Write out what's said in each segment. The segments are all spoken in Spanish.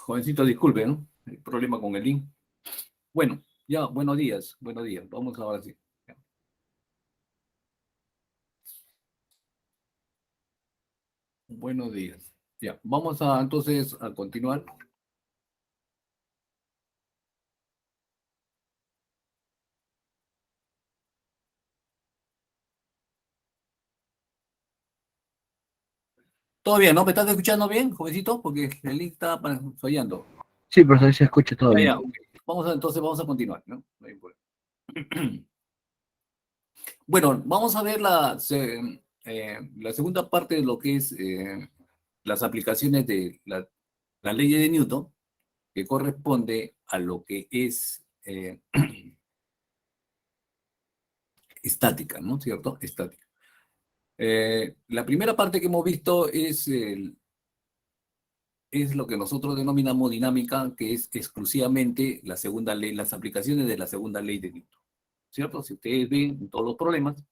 Jovencito, disculpe, ¿no? Hay problema con el link. Bueno, ya, buenos días, buenos días. Vamos ahora sí. Buenos días. Ya, vamos a entonces a continuar. ¿Todo bien, no? ¿Me estás escuchando bien, jovencito? Porque el link está fallando. Sí, profesor, se escucha todo Ya, bien. ya, ok. Entonces vamos a continuar, ¿no? No hay problema. Bueno, vamos a ver la segunda parte de lo que es las aplicaciones de la ley de Newton, que corresponde a lo que es estática, ¿no? ¿Cierto? Estática. La primera parte que hemos visto es lo que nosotros denominamos dinámica, que es exclusivamente la segunda ley, las aplicaciones de la segunda ley de Newton, ¿cierto? Si ustedes ven en todos los problemas,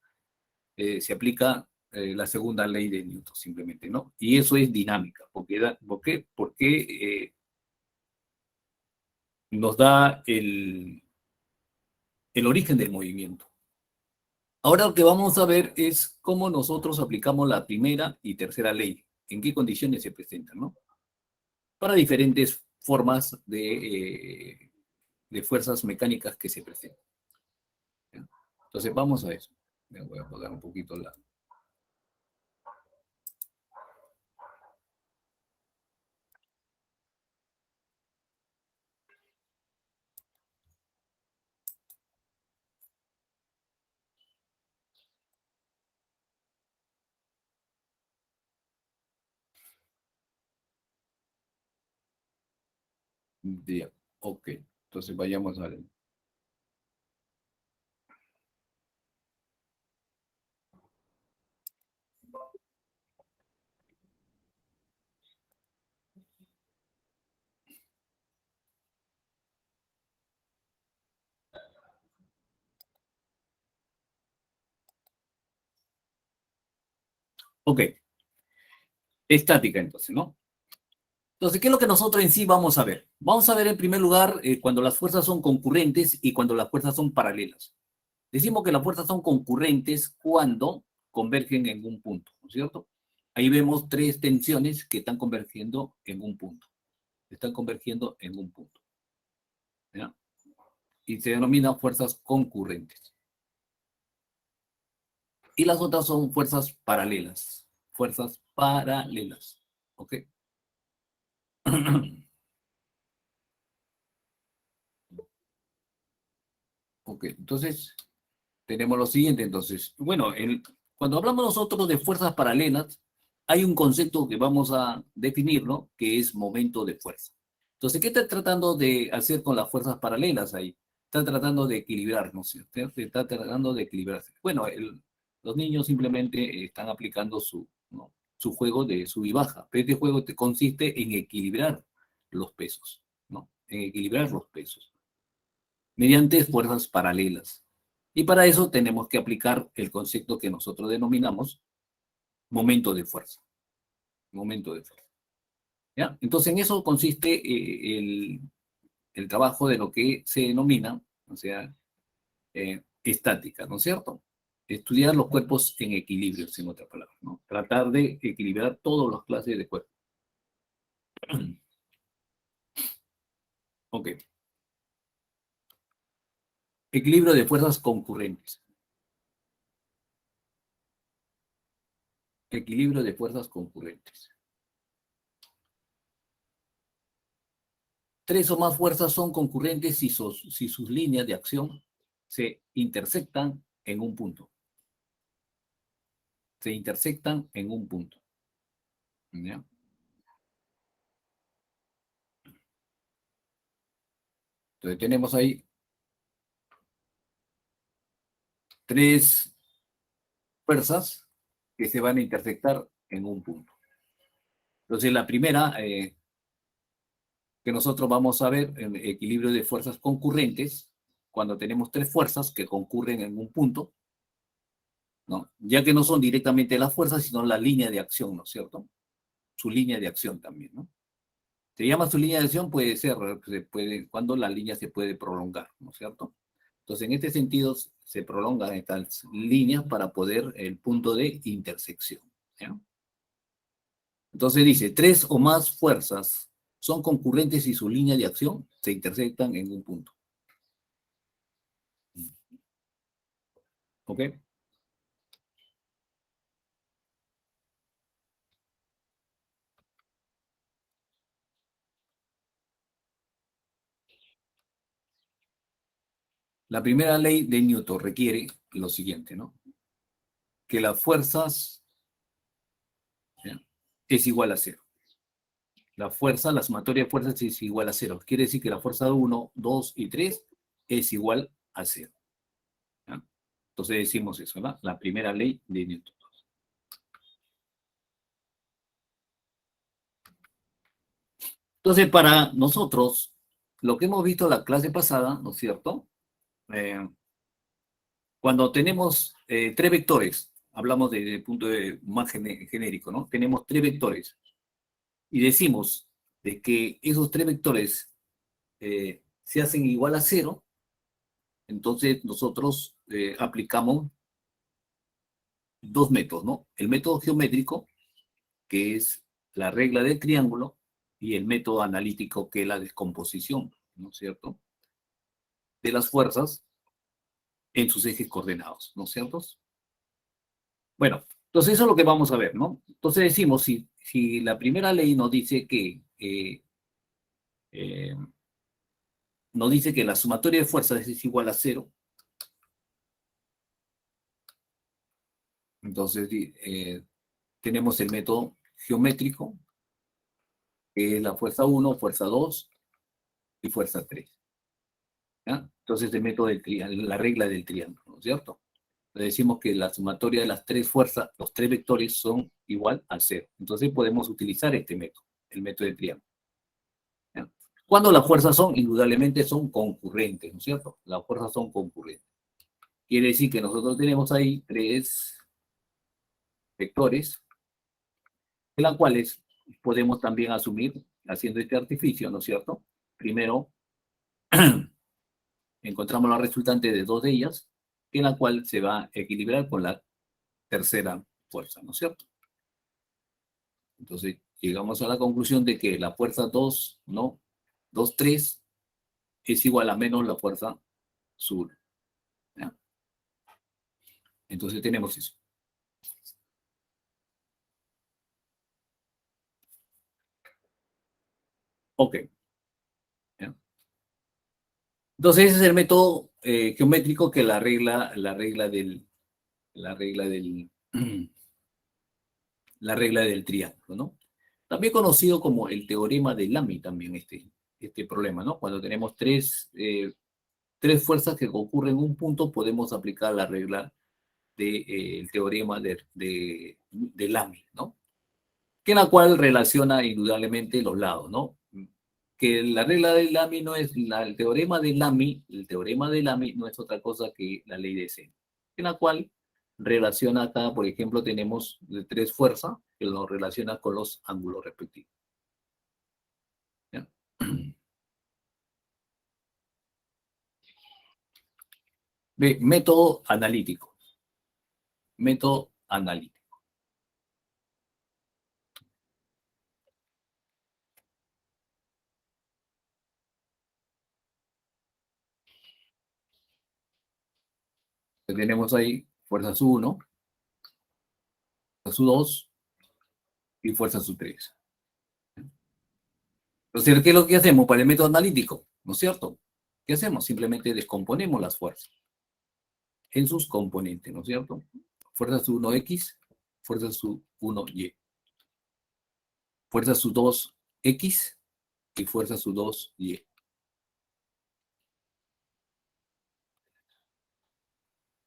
se aplica la segunda ley de Newton simplemente, ¿no? Y eso es dinámica, porque nos da el origen del movimiento. Ahora lo que vamos a ver es cómo nosotros aplicamos la primera y tercera ley, en qué condiciones se presentan, ¿no? Para diferentes formas de fuerzas mecánicas que se presentan. ¿Ya? Entonces vamos a eso. Me voy a apagar un poquito la... Ya, ok, entonces vayamos a... Ok, estática entonces, ¿no? Entonces, ¿qué es lo que nosotros en sí vamos a ver? Vamos a ver en primer lugar cuando las fuerzas son concurrentes y cuando las fuerzas son paralelas. Decimos que las fuerzas son concurrentes cuando convergen en un punto, ¿no es cierto? Ahí vemos tres tensiones que están convergiendo en un punto. Están convergiendo en un punto. ¿Ya? Y se denominan fuerzas concurrentes. Y las otras son fuerzas paralelas. Fuerzas paralelas. ¿Ok? Ok, entonces tenemos lo siguiente. Entonces, bueno, cuando hablamos nosotros de fuerzas paralelas, hay un concepto que vamos a definirlo, que es momento de fuerza. Entonces, ¿qué está tratando de hacer con las fuerzas paralelas ahí? Está tratando de equilibrarnos, ¿no? Está tratando de equilibrarse. Bueno, los niños simplemente están aplicando ¿no? Su juego de sub y baja, pero este juego consiste en equilibrar los pesos, ¿no? En equilibrar los pesos mediante fuerzas paralelas. Y para eso tenemos que aplicar el concepto que nosotros denominamos momento de fuerza. Momento de fuerza. ¿Ya? Entonces, en eso consiste el trabajo de lo que se denomina, o sea, estática, ¿no es cierto? Estudiar los cuerpos en equilibrio, en otras palabras, ¿no? Tratar de equilibrar todas las clases de cuerpos. Ok. Equilibrio de fuerzas concurrentes. Equilibrio de fuerzas concurrentes. Tres o más fuerzas son concurrentes si sus líneas de acción se intersectan en un punto. Se intersectan en un punto. ¿Ya? Entonces tenemos ahí tres fuerzas que se van a intersectar en un punto. Entonces la primera que nosotros vamos a ver en equilibrio de fuerzas concurrentes, cuando tenemos tres fuerzas que concurren en un punto, ¿no? Ya que no son directamente las fuerzas, sino la línea de acción, ¿no es cierto? Su línea de acción también, ¿no? Se llama su línea de acción, puede ser, cuando la línea se puede prolongar, ¿no es cierto? Entonces, en este sentido, se prolongan estas líneas para poder el punto de intersección. ¿Ya? Entonces dice, tres o más fuerzas son concurrentes y su línea de acción se intersectan en un punto. ¿Ok? La primera ley de Newton requiere lo siguiente, ¿no? Que las fuerzas, ¿ya?, es igual a cero. La fuerza, la sumatoria de fuerzas es igual a cero. Quiere decir que la fuerza 1, 2 y 3 es igual a cero. ¿Ya? Entonces decimos eso, ¿verdad? La primera ley de Newton. Entonces, para nosotros, lo que hemos visto la clase pasada, ¿no es cierto? Eh, Cuando tenemos tres vectores, hablamos de punto de más genérico, ¿no? Tenemos tres vectores y decimos de que esos tres vectores se hacen igual a cero, entonces nosotros aplicamos dos métodos, ¿no? El método geométrico, que es la regla del triángulo, y el método analítico, que es la descomposición, ¿no es cierto?, de las fuerzas en sus ejes coordenados, ¿no es cierto? Bueno, entonces eso es lo que vamos a ver, ¿no? Entonces decimos, si la primera ley nos dice que eh, la sumatoria de fuerzas es igual a cero, entonces tenemos el método geométrico, que es la fuerza 1, fuerza 2 y fuerza 3. ¿Ya? Entonces el método del triángulo, la regla del triángulo, ¿no es cierto? Le decimos que la sumatoria de las tres fuerzas, los tres vectores, son igual a cero. Entonces podemos utilizar este método, el método del triángulo. ¿Ya? Cuando las fuerzas son, indudablemente son concurrentes, ¿no es cierto? Las fuerzas son concurrentes. Quiere decir que nosotros tenemos ahí tres vectores, de las cuales podemos también asumir, haciendo este artificio, ¿no es cierto? Primero, encontramos la resultante de dos de ellas, en la cual se va a equilibrar con la tercera fuerza, ¿no es cierto? Entonces, llegamos a la conclusión de que la fuerza 2, ¿no? 2, 3 es igual a menos la fuerza sur. ¿Ya? Entonces tenemos eso. Ok. ¿Ya? Entonces ese es el método geométrico que la regla del, la regla del triángulo, ¿no? También conocido como el teorema de Lamy, también este problema, ¿no? Cuando tenemos tres fuerzas que concurren en un punto, podemos aplicar la regla del teorema de Lamy, ¿no? Que la cual relaciona indudablemente los lados, ¿no? Que la regla de Lamy no es, el teorema de Lamy no es otra cosa que la ley de seno, en la cual relaciona acá, por ejemplo, tenemos tres fuerzas que nos relaciona con los ángulos respectivos. ¿Ya? Método analítico. Método analítico. Tenemos ahí fuerza U1, fuerza U2 y fuerza U3. Entonces, ¿qué es lo que hacemos para el método analítico? ¿No es cierto? ¿Qué hacemos? Simplemente descomponemos las fuerzas en sus componentes, ¿no es cierto? Fuerza U1X, fuerza U1Y, fuerza U2X y fuerza U2Y.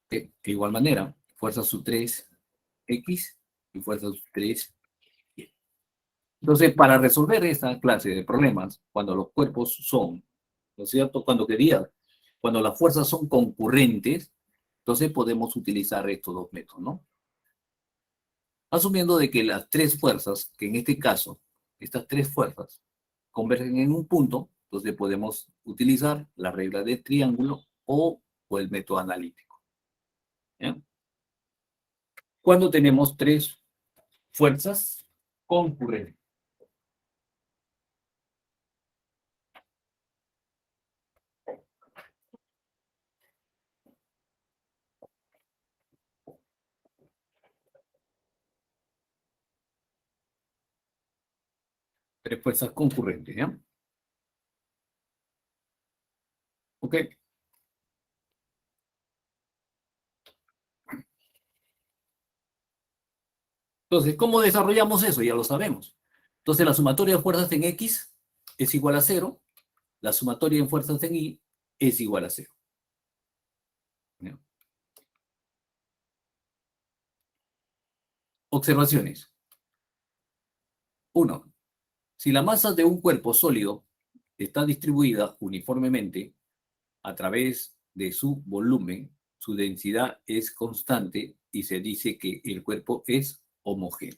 De igual manera, fuerza U3X y fuerza U3Y. Entonces, para resolver esta clase de problemas, cuando los cuerpos son, ¿no es cierto? Cuando las fuerzas son concurrentes, entonces podemos utilizar estos dos métodos, ¿no? Asumiendo de que las tres fuerzas, que en este caso, estas tres fuerzas convergen en un punto, entonces podemos utilizar la regla del triángulo o el método analítico. ¿Ya? Cuando tenemos tres fuerzas concurrentes. Tres fuerzas concurrentes, ¿ya? Ok. Entonces, ¿cómo desarrollamos eso? Ya lo sabemos. Entonces, la sumatoria de fuerzas en X es igual a 0. La sumatoria de fuerzas en Y es igual a 0. ¿Ya? Observaciones. 1. Si la masa de un cuerpo sólido está distribuida uniformemente a través de su volumen, su densidad es constante y se dice que el cuerpo es homogéneo.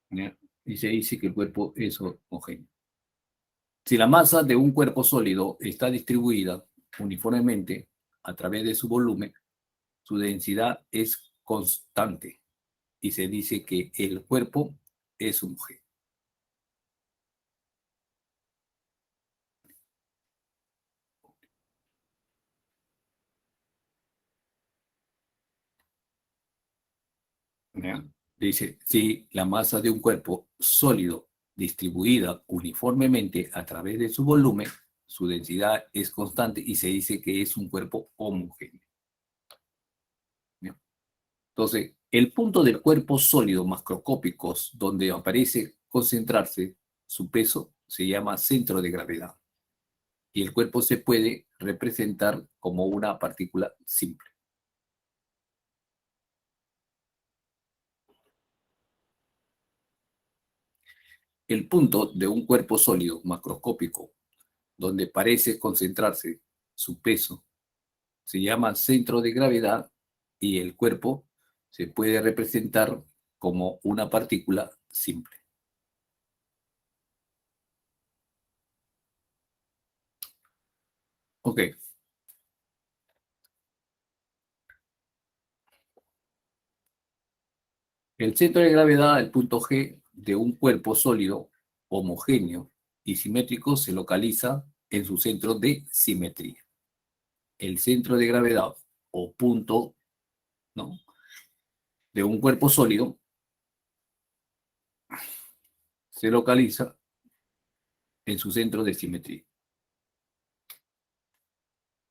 ¿Ya? Y se dice que el cuerpo es homogéneo. Si la masa de un cuerpo sólido está distribuida uniformemente a través de su volumen, su densidad es constante y se dice que el cuerpo es homogéneo. ¿Ya? Dice, si la masa de un cuerpo sólido distribuida uniformemente a través de su volumen, su densidad es constante y se dice que es un cuerpo homogéneo. ¿Ya? Entonces, el punto del cuerpo sólido macroscópico donde aparece concentrarse su peso se llama centro de gravedad y el cuerpo se puede representar como una partícula simple. El punto de un cuerpo sólido macroscópico donde parece concentrarse su peso se llama centro de gravedad y el cuerpo se puede representar como una partícula simple. Ok. El centro de gravedad, el punto G de un cuerpo sólido, homogéneo y simétrico, se localiza en su centro de simetría. El centro de gravedad o punto, ¿no?, de un cuerpo sólido se localiza en su centro de simetría.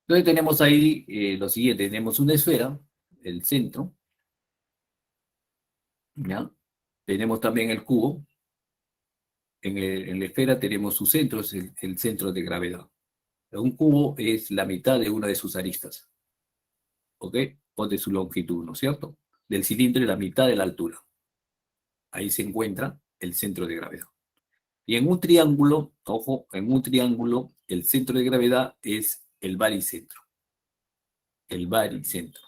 Entonces tenemos ahí lo siguiente, tenemos una esfera, el centro, ¿ya? Tenemos también el cubo, en la esfera tenemos su centro, es el centro de gravedad. Un cubo es la mitad de una de sus aristas, ¿ok? O de su longitud, ¿no es cierto? Del cilindro y la mitad de la altura. Ahí se encuentra el centro de gravedad. Y en un triángulo, ojo, en un triángulo, el centro de gravedad es el baricentro. El baricentro,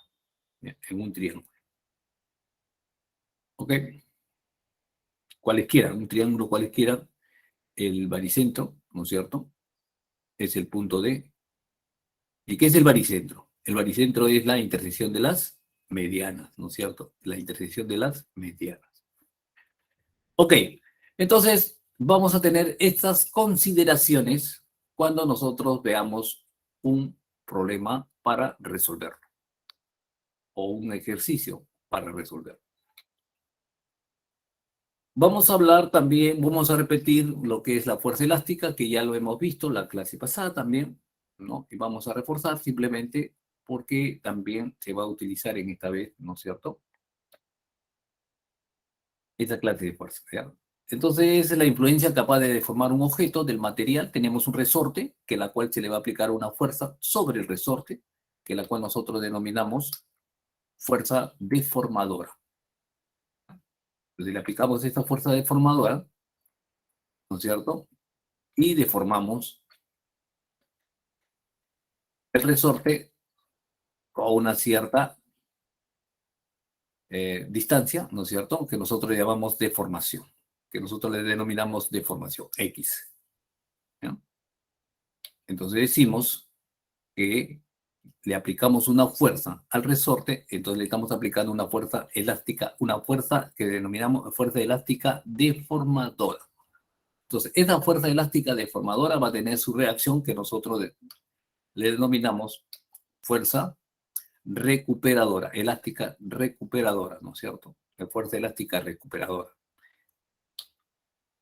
¿ya?, en un triángulo. ¿Ok? Cualesquiera, un triángulo cualesquiera, el baricentro, ¿no es cierto?, es el punto D. ¿Y qué es el baricentro? El baricentro es la intersección de las medianas, ¿no es cierto? La intersección de las medianas. Ok, entonces vamos a tener estas consideraciones cuando nosotros veamos un problema para resolverlo o un ejercicio para resolverlo. Vamos a hablar también, vamos a repetir lo que es la fuerza elástica, que ya lo hemos visto la clase pasada también, ¿no? Y vamos a reforzar simplemente porque también se va a utilizar en esta vez, ¿no es cierto?, esta clase de fuerza, ¿ya? Entonces, la influencia capaz de deformar un objeto del material, tenemos un resorte, que la cual se le va a aplicar una fuerza sobre el resorte, que la cual nosotros denominamos fuerza deformadora. Entonces, le aplicamos esta fuerza deformadora, ¿no es cierto?, y deformamos el resorte a una cierta distancia, ¿no es cierto?, que nosotros llamamos deformación, ¿ok? que nosotros le denominamos deformación, X. ¿Ya? Entonces decimos que le aplicamos una fuerza al resorte, entonces le estamos aplicando una fuerza elástica, una fuerza que denominamos fuerza elástica deformadora. Entonces, esa fuerza elástica deformadora va a tener su reacción que nosotros le denominamos fuerza recuperadora, elástica recuperadora, ¿no es cierto? La fuerza elástica recuperadora.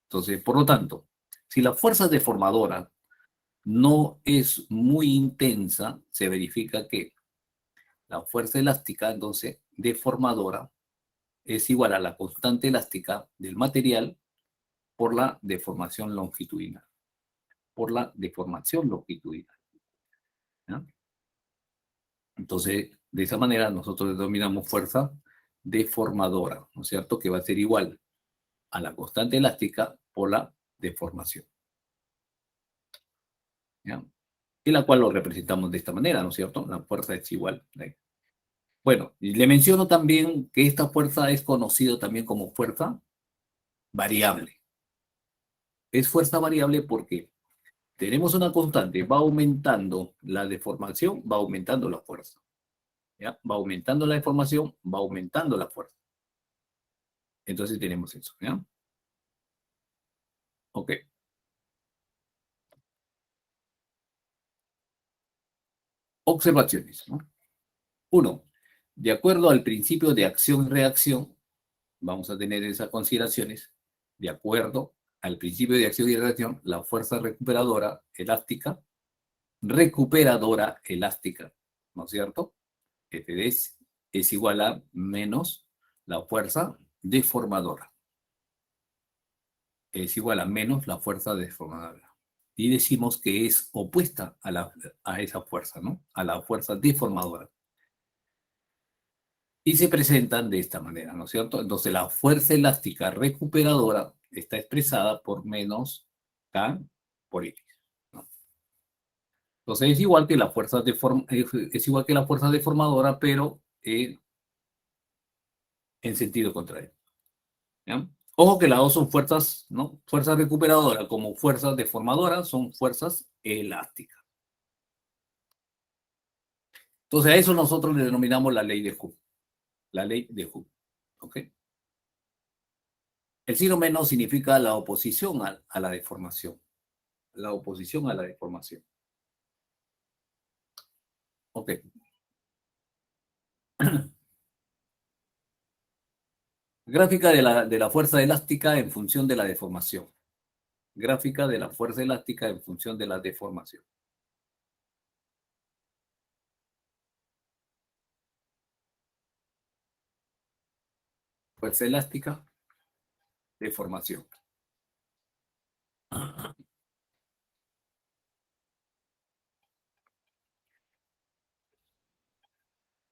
Entonces, por lo tanto, si la fuerza deformadora no es muy intensa, se verifica que la fuerza elástica, entonces, deformadora, es igual a la constante elástica del material por la deformación longitudinal. Por la deformación longitudinal. ¿Ya? Entonces, de esa manera nosotros denominamos fuerza deformadora, ¿no es cierto? Que va a ser igual a la constante elástica por la deformación. ¿Ya? Y la cual lo representamos de esta manera, ¿no es cierto? La fuerza es igual. Bueno, y le menciono también que esta fuerza es conocida también como fuerza variable. Es fuerza variable porque tenemos una constante, va aumentando la deformación, va aumentando la fuerza. ¿Ya? Va aumentando la deformación, va aumentando la fuerza. Entonces tenemos eso, ¿ya? Ok. Observaciones, ¿no? Uno, de acuerdo al principio de acción y reacción, vamos a tener esas consideraciones, de acuerdo al principio de acción y reacción, la fuerza recuperadora elástica, ¿no es cierto? F es igual a menos la fuerza deformadora. Es igual a menos la fuerza deformadora. Y decimos que es opuesta a esa fuerza, ¿no? A la fuerza deformadora. Y se presentan de esta manera, ¿no es cierto? Entonces la fuerza elástica recuperadora está expresada por menos K por X, ¿no? Entonces es igual que la fuerza es igual que la fuerza deformadora, pero en sentido contrario, ¿ya? Ojo que las dos son fuerzas, ¿no? Fuerza recuperadora como fuerza deformadora son fuerzas elásticas. Entonces a eso nosotros le denominamos la ley de Hooke. La ley de Hooke. ¿Ok? El signo menos significa la oposición a la deformación. La oposición a la deformación. Ok. Gráfica de la fuerza elástica en función de la deformación. Gráfica de la fuerza elástica en función de la deformación. Fuerza elástica, deformación.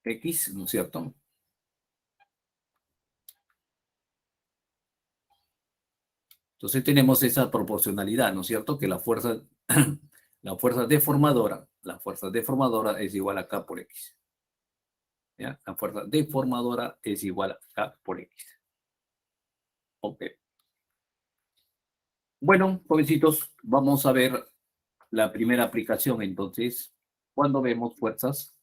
X, ¿no es cierto? Entonces tenemos esa proporcionalidad, ¿no es cierto? Que la fuerza deformadora es igual a K por X. ¿Ya? La fuerza deformadora es igual a K por X. Ok. Bueno, jovencitos, vamos a ver la primera aplicación entonces, cuando vemos fuerzas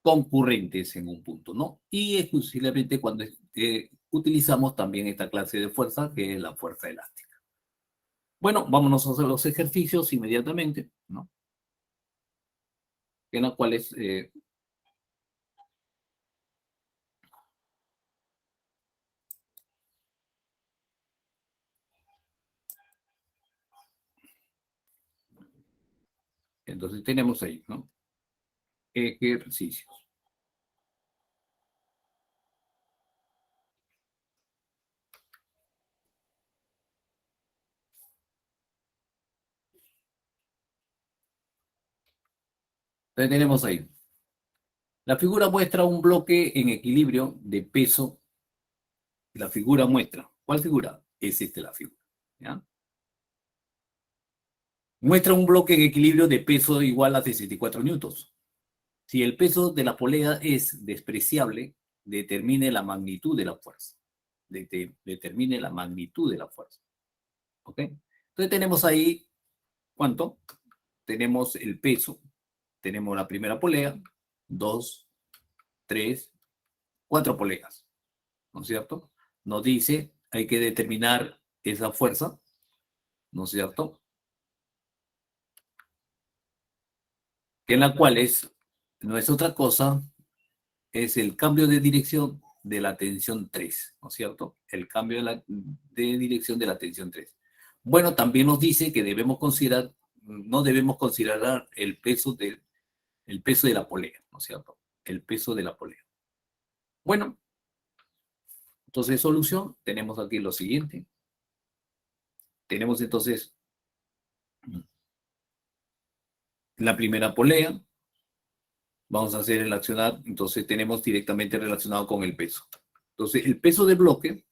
concurrentes en un punto, ¿no? Y exclusivamente cuando utilizamos también esta clase de fuerza, que es la fuerza elástica. Bueno, vámonos a hacer los ejercicios inmediatamente, ¿no? En los cuales, entonces tenemos ahí, ¿no? Ejercicios. Entonces tenemos ahí. La figura muestra un bloque en equilibrio de peso. La figura muestra. ¿Cuál figura? Es esta la figura, ¿ya? Muestra un bloque en equilibrio de peso igual a 64 newtons. Si el peso de la polea es despreciable, determine la magnitud de la fuerza. determine la magnitud de la fuerza. ¿Ok? Entonces tenemos ahí, ¿cuánto? Tenemos el peso, tenemos la primera polea, 2, 3, 4 poleas, ¿no es cierto? Nos dice, hay que determinar esa fuerza, ¿no es cierto? En la cual no es otra cosa, es el cambio de dirección de la tensión 3, ¿no es cierto? El cambio de dirección de la tensión 3. Bueno, también nos dice que no debemos considerar el peso de la polea, ¿no es cierto? El peso de la polea. Bueno, entonces solución, tenemos aquí lo siguiente. Tenemos entonces la primera polea, vamos a hacer el accionar, entonces tenemos directamente relacionado con el peso. Entonces, el peso de bloque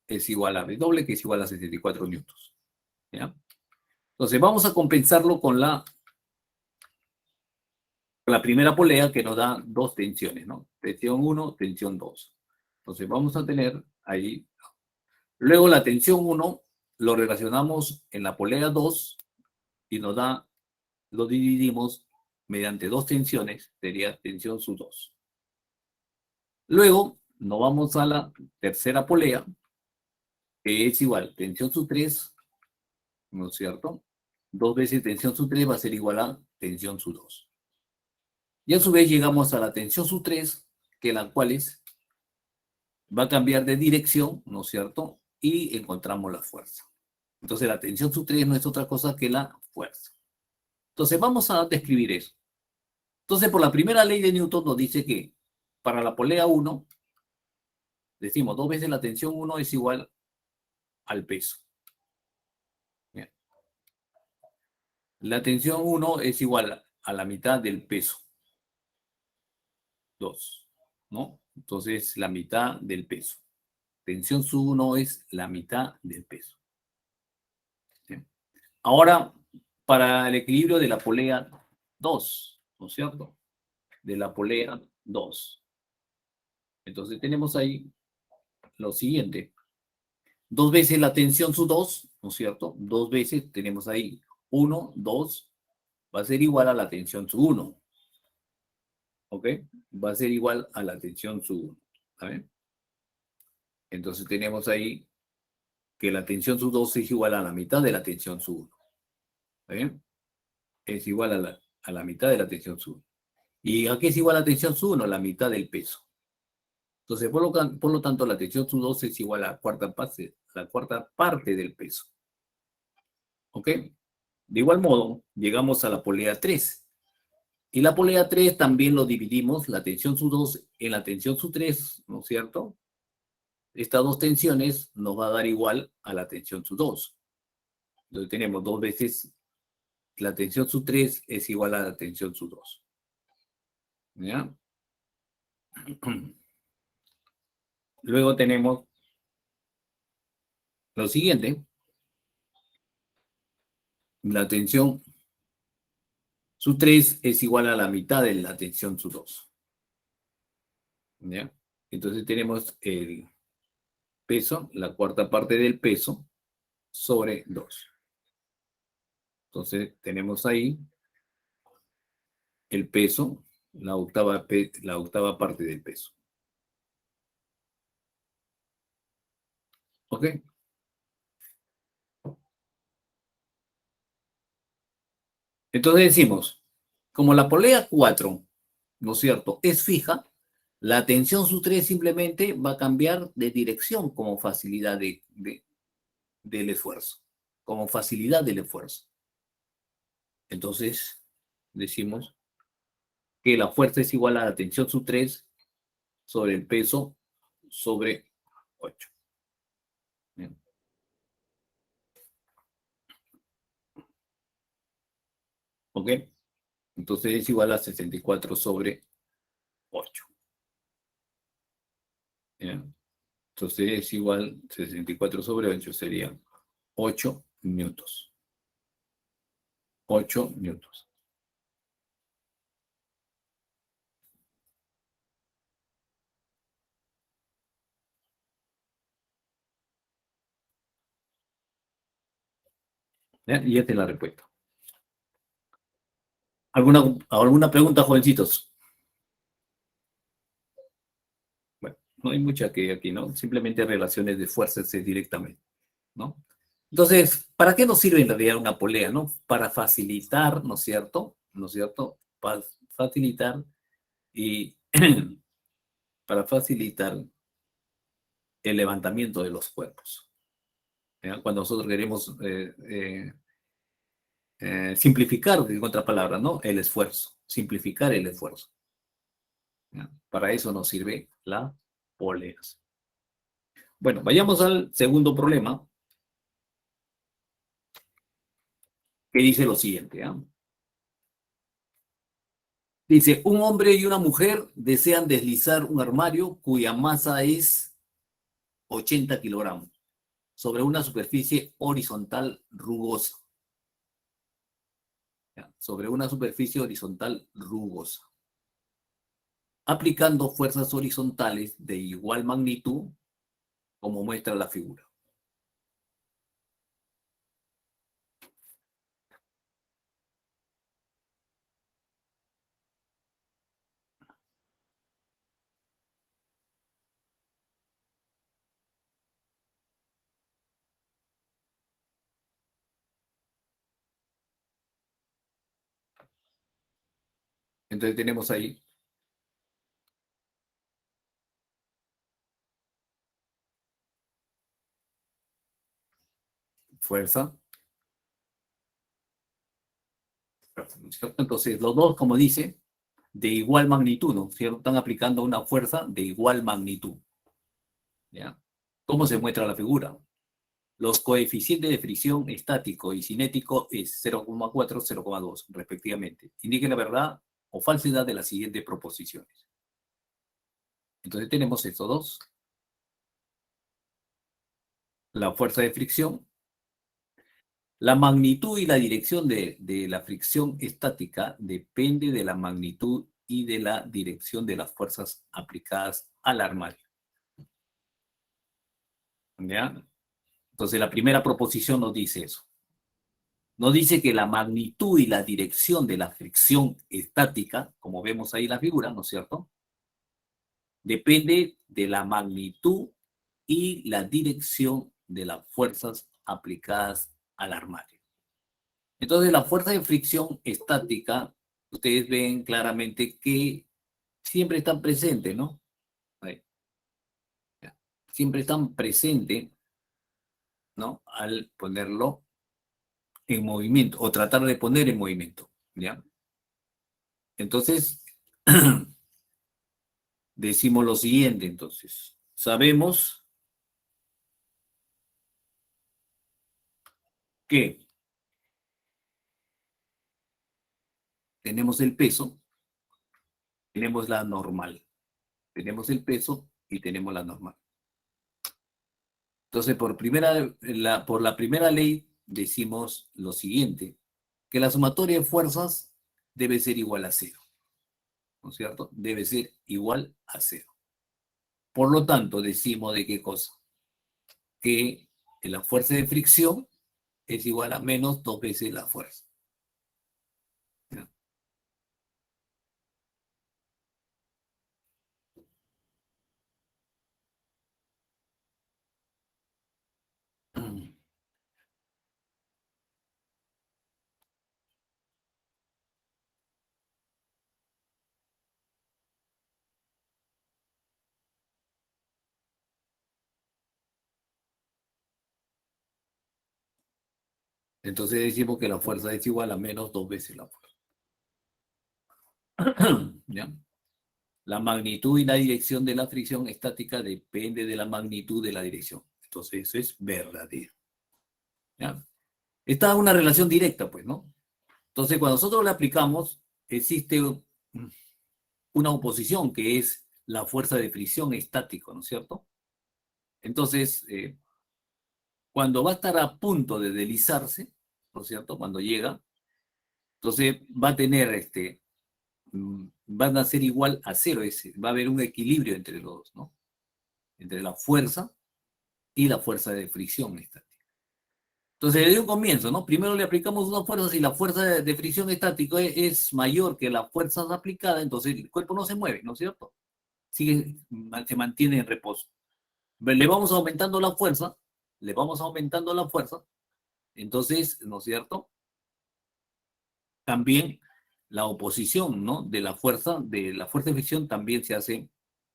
es igual a W, que es igual a 74 newtons. ¿Ya? Entonces, vamos a compensarlo con la primera polea, que nos da dos tensiones, ¿no? Tensión 1, tensión 2. Entonces, vamos a tener ahí. Luego, la tensión 1 lo relacionamos en la polea 2 y lo dividimos mediante dos tensiones, sería tensión sub 2. Luego, nos vamos a la tercera polea, que es igual, tensión sub 3, ¿no es cierto? 2 veces tensión sub 3 va a ser igual a tensión sub 2. Y a su vez llegamos a la tensión sub 3, que la cual va a cambiar de dirección, ¿no es cierto? Y encontramos la fuerza. Entonces la tensión sub 3 no es otra cosa que la fuerza. Entonces vamos a describir eso. Entonces por la primera ley de Newton nos dice que para la polea 1, decimos 2 veces la tensión 1 es igual al peso. Bien. La tensión 1 es igual a la mitad del peso. 2, ¿no? Entonces la mitad del peso. Tensión sub 1 es la mitad del peso. ¿Sí? Ahora, para el equilibrio de la polea 2, ¿no es cierto? De la polea 2. Entonces tenemos ahí lo siguiente. 2 veces la tensión sub 2, ¿no es cierto? 2 veces tenemos ahí 1, 2, va a ser igual a la tensión sub 1. ¿Ok? Va a ser igual a la tensión sub 1. ¿Saben? Entonces tenemos ahí que la tensión sub 2 es igual a la mitad de la tensión sub 1. ¿Bien? Es igual a la mitad de la tensión sub 1. ¿Y a qué es igual la tensión sub 1? La mitad del peso. Entonces, por lo tanto, la tensión sub 2 es igual a la cuarta parte del peso. ¿Ok? De igual modo, llegamos a la polea 3. Y la polea 3 también lo dividimos, la tensión sub 2 en la tensión sub 3, ¿no es cierto? Estas dos tensiones nos va a dar igual a la tensión sub 2. Entonces tenemos 2 veces la tensión sub 3 es igual a la tensión sub 2. ¿Ya? Luego tenemos lo siguiente. La tensión sub 3 es igual a la mitad de la tensión sub 2. ¿Ya? Entonces tenemos el peso, la cuarta parte del peso, sobre 2. Entonces tenemos ahí el peso, la octava parte del peso. ¿Ok? Entonces decimos, como la polea 4, ¿no es cierto?, es fija, la tensión sub 3 simplemente va a cambiar de dirección como facilidad del esfuerzo, como facilidad del esfuerzo. Entonces, decimos que la fuerza es igual a la tensión sub 3 sobre el peso sobre 8. Bien. ¿Ok? Entonces es igual a 64 sobre 8. ¿Bien? Entonces es igual, 64 sobre 8 sería 8 newtons. 8 newtons. ¿Ya? Y esta es la respuesta. ¿Alguna pregunta, jovencitos? Bueno, no hay mucha que aquí, ¿no? Simplemente relaciones de fuerzas directamente, ¿no? Entonces, ¿para qué nos sirve en realidad una polea, no? Para facilitar, ¿no es cierto? ¿No es cierto? Para facilitar y para facilitar el levantamiento de los cuerpos. ¿Ya? Cuando nosotros queremos simplificar, en otras palabras, ¿no? El esfuerzo, simplificar el esfuerzo. ¿Ya? Para eso nos sirve la polea. Bueno, vayamos al segundo problema, que dice lo siguiente. ¿Ya? Dice, un hombre y una mujer desean deslizar un armario cuya masa es 80 kilogramos sobre una superficie horizontal rugosa. ¿Ya? Sobre una superficie horizontal rugosa. Aplicando fuerzas horizontales de igual magnitud como muestra la figura. Entonces tenemos ahí fuerza. Entonces los dos, como dice, de igual magnitud, ¿no? ¿Cierto? Están aplicando una fuerza de igual magnitud. ¿Ya? ¿Cómo se muestra la figura? Los coeficientes de fricción estático y cinético es 0,4, 0,2, respectivamente. Indique la verdad o falsedad de las siguientes proposiciones. Entonces tenemos estos dos. La fuerza de fricción. La magnitud y la dirección de la fricción estática depende de la magnitud y de la dirección de las fuerzas aplicadas al armario. ¿Ya? Entonces la primera proposición nos dice eso. Nos dice que la magnitud y la dirección de la fricción estática, como vemos ahí en la figura, ¿no es cierto? Depende de la magnitud y la dirección de las fuerzas aplicadas al armario. Entonces, la fuerza de fricción estática, ustedes ven claramente que siempre están presentes, ¿no? Ahí, ya. Siempre están presentes, ¿no? Al ponerlo en movimiento o tratar de poner en movimiento, ¿ya? Entonces, decimos lo siguiente, entonces. Sabemos que tenemos el peso, tenemos la normal. Tenemos el peso y tenemos la normal. Entonces, por la primera ley, decimos lo siguiente, que la sumatoria de fuerzas debe ser igual a cero, ¿no es cierto? Debe ser igual a cero. Por lo tanto, decimos de qué cosa? Que la fuerza de fricción es igual a menos 2 veces la fuerza. ¿Ya? Entonces decimos que la fuerza es igual a menos 2 veces la fuerza. ¿Ya? La magnitud y la dirección de la fricción estática depende de la magnitud de la dirección. Entonces eso es verdadero. ¿Ya? Está una relación directa, pues, ¿no? Entonces, cuando nosotros le aplicamos, existe una oposición que es la fuerza de fricción estático, ¿no es cierto? Entonces, cuando va a estar a punto de deslizarse, ¿no es cierto? Cuando llega, entonces va a tener van a ser igual a cero, va a haber un equilibrio entre los dos, ¿no? Entre la fuerza y la fuerza de fricción estática. Entonces, desde un comienzo, ¿no? Primero le aplicamos una fuerza, si la fuerza de fricción estática es mayor que las fuerzas aplicadas, entonces el cuerpo no se mueve, ¿no es cierto? Sigue, se mantiene en reposo. Le vamos aumentando la fuerza, le vamos aumentando la fuerza, entonces, ¿no es cierto? También la oposición, ¿no? De la fuerza de fricción también se hace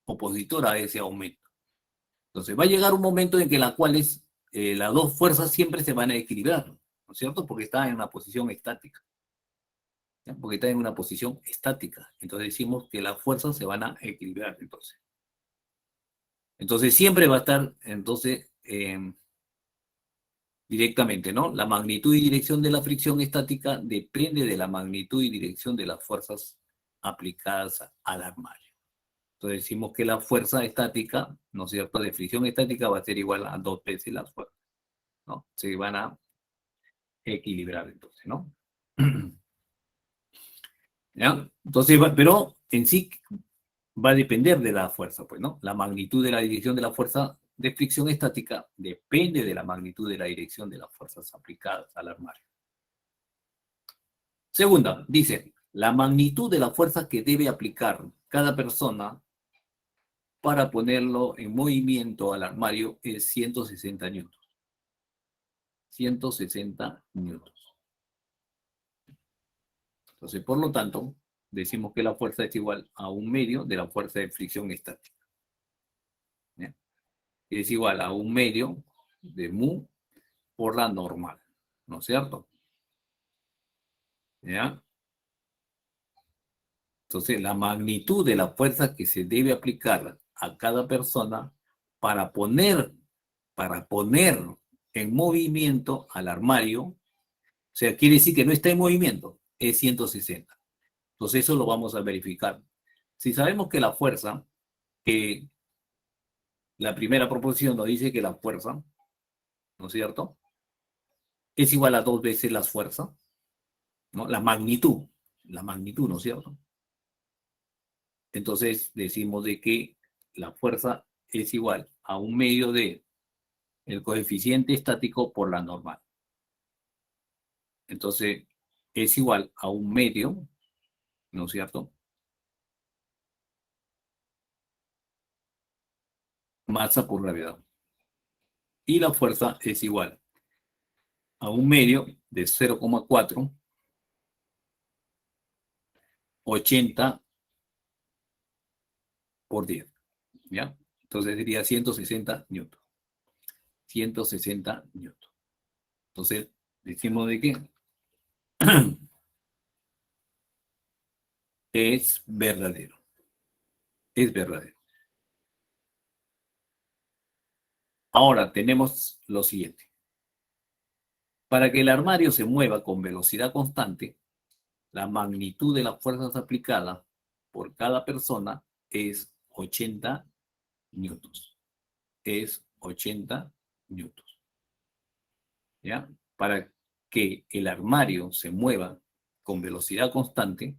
opositora a ese aumento. Entonces, va a llegar un momento en que las cuales las dos fuerzas siempre se van a equilibrar, ¿no es cierto? Porque está en una posición estática. ¿Ya? Porque está en una posición estática. Entonces decimos que las fuerzas se van a equilibrar, entonces. Entonces siempre va a estar, entonces, directamente, ¿no? La magnitud y dirección de la fricción estática depende de la magnitud y dirección de las fuerzas aplicadas al armario. Entonces decimos que la fuerza estática, ¿no es cierto?, de fricción estática va a ser igual a 2 veces las fuerzas, ¿no? Se van a equilibrar entonces, ¿no? ¿Ya? Entonces, pero en sí va a depender de la fuerza, pues, ¿no? La magnitud de la dirección de la fuerza de fricción estática depende de la magnitud de la dirección de las fuerzas aplicadas al armario. Segunda, dice, la magnitud de la fuerza que debe aplicar cada persona para ponerlo en movimiento al armario es 160 newtons. 160 newtons. Entonces, por lo tanto, decimos que la fuerza es igual a 1/2 de la fuerza de fricción estática. ¿Ya? Es igual a 1/2 de mu por la normal, ¿no es cierto? ¿Ya? Entonces, la magnitud de la fuerza que se debe aplicar a cada persona para poner, para poner en movimiento al armario, o sea, quiere decir que no está en movimiento, es 160. Entonces, eso lo vamos a verificar. Si sabemos que la fuerza, que la primera proposición nos dice que la fuerza, ¿no es cierto?, es igual a 2 veces la fuerza, ¿no? La magnitud, ¿no es cierto? Entonces decimos de que la fuerza es igual a 1/2 de el coeficiente estático por la normal. Entonces es igual a 1/2, ¿no es cierto?, masa por gravedad. Y la fuerza es igual a 1/2 de 0,4, 80 por 10, ¿ya? Entonces sería 160 newton. 160 newton. Entonces decimos de que es verdadero. Es verdadero. Ahora tenemos lo siguiente. Para que el armario se mueva con velocidad constante, la magnitud de las fuerzas aplicadas por cada persona es 80 newtons. Es 80 newtons. ¿Ya? Para que el armario se mueva con velocidad constante,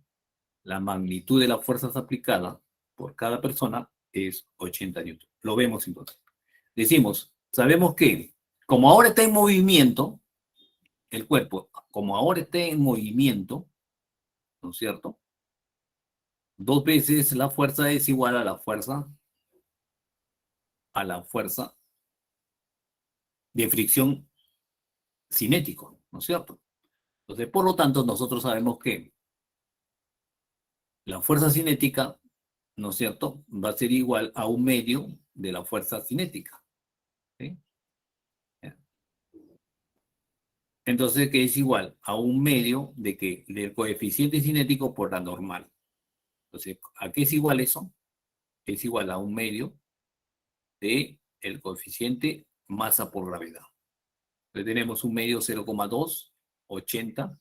la magnitud de las fuerzas aplicadas por cada persona es 80 newtons. Lo vemos entonces. Decimos, sabemos que como ahora está en movimiento, el cuerpo, como ahora está en movimiento, ¿no es cierto?, 2 veces la fuerza es igual a la fuerza de fricción cinético, ¿no es cierto? Entonces, por lo tanto, nosotros sabemos que la fuerza cinética, ¿no es cierto?, va a ser igual a 1/2 de la fuerza cinética. ¿Sí? Entonces, que es igual a 1/2 de que del coeficiente cinético por la normal. Entonces, ¿a qué es igual eso? Es igual a 1/2 de el coeficiente masa por gravedad. Entonces tenemos 1/2, 0,2, 80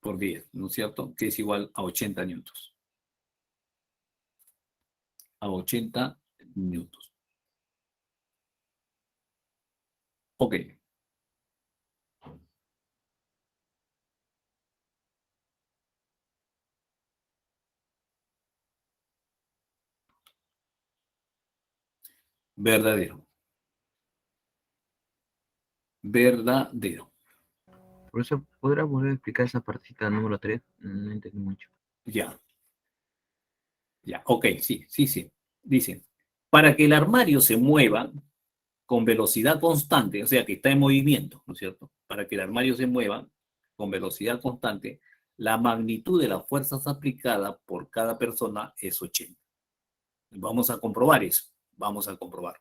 por 10, ¿no es cierto? Que es igual a 80 newtons. A 80 newtons. Ok. Verdadero. verdadero. Profesor, ¿podrá volver a explicar esa partecita número 3? No entendí mucho. Ya, ya, ok, sí, sí, sí. Dice, para que el armario se mueva con velocidad constante, o sea, que está en movimiento, ¿no es cierto? Para que el armario se mueva con velocidad constante, la magnitud de las fuerzas aplicadas por cada persona es 80. Vamos a comprobar eso, vamos a comprobar.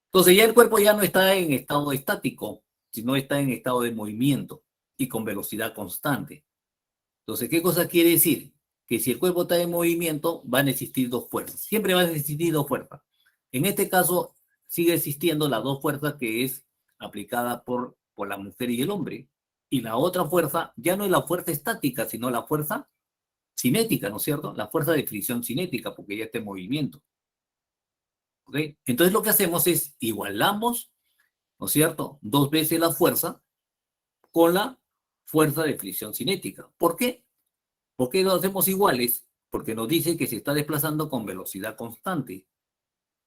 Entonces ya el cuerpo ya no está en estado estático, sino está en estado de movimiento y con velocidad constante. Entonces, ¿qué cosa quiere decir? Que si el cuerpo está en movimiento, van a existir dos fuerzas. Siempre van a existir dos fuerzas. En este caso, sigue existiendo las dos fuerzas que es aplicada por la mujer y el hombre. Y la otra fuerza ya no es la fuerza estática, sino la fuerza cinética, ¿no es cierto? La fuerza de fricción cinética, porque ya está en movimiento. ¿Ok? Entonces lo que hacemos es igualamos, ¿no es cierto? Dos veces la fuerza con la fuerza de fricción cinética. ¿Por qué? ¿Por qué lo hacemos iguales? Porque nos dice que se está desplazando con velocidad constante,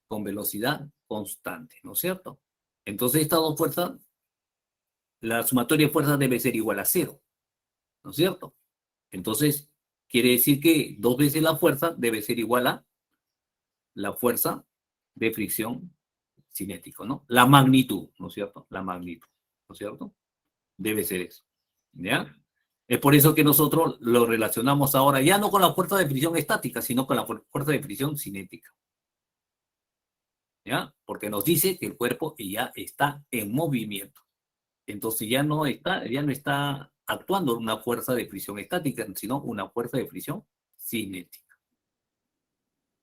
¿no es cierto? Entonces estas dos fuerzas, la sumatoria de fuerzas debe ser igual a cero, ¿no es cierto? Entonces, quiere decir que dos veces la fuerza debe ser igual a la fuerza de fricción cinético, ¿no? La magnitud, ¿no es cierto? La magnitud, ¿no es cierto? Debe ser eso, ¿ya? Es por eso que nosotros lo relacionamos ahora ya no con la fuerza de fricción estática, sino con la fuerza de fricción cinética, ¿ya? Porque nos dice que el cuerpo ya está en movimiento. Entonces ya no está actuando una fuerza de fricción estática, sino una fuerza de fricción cinética.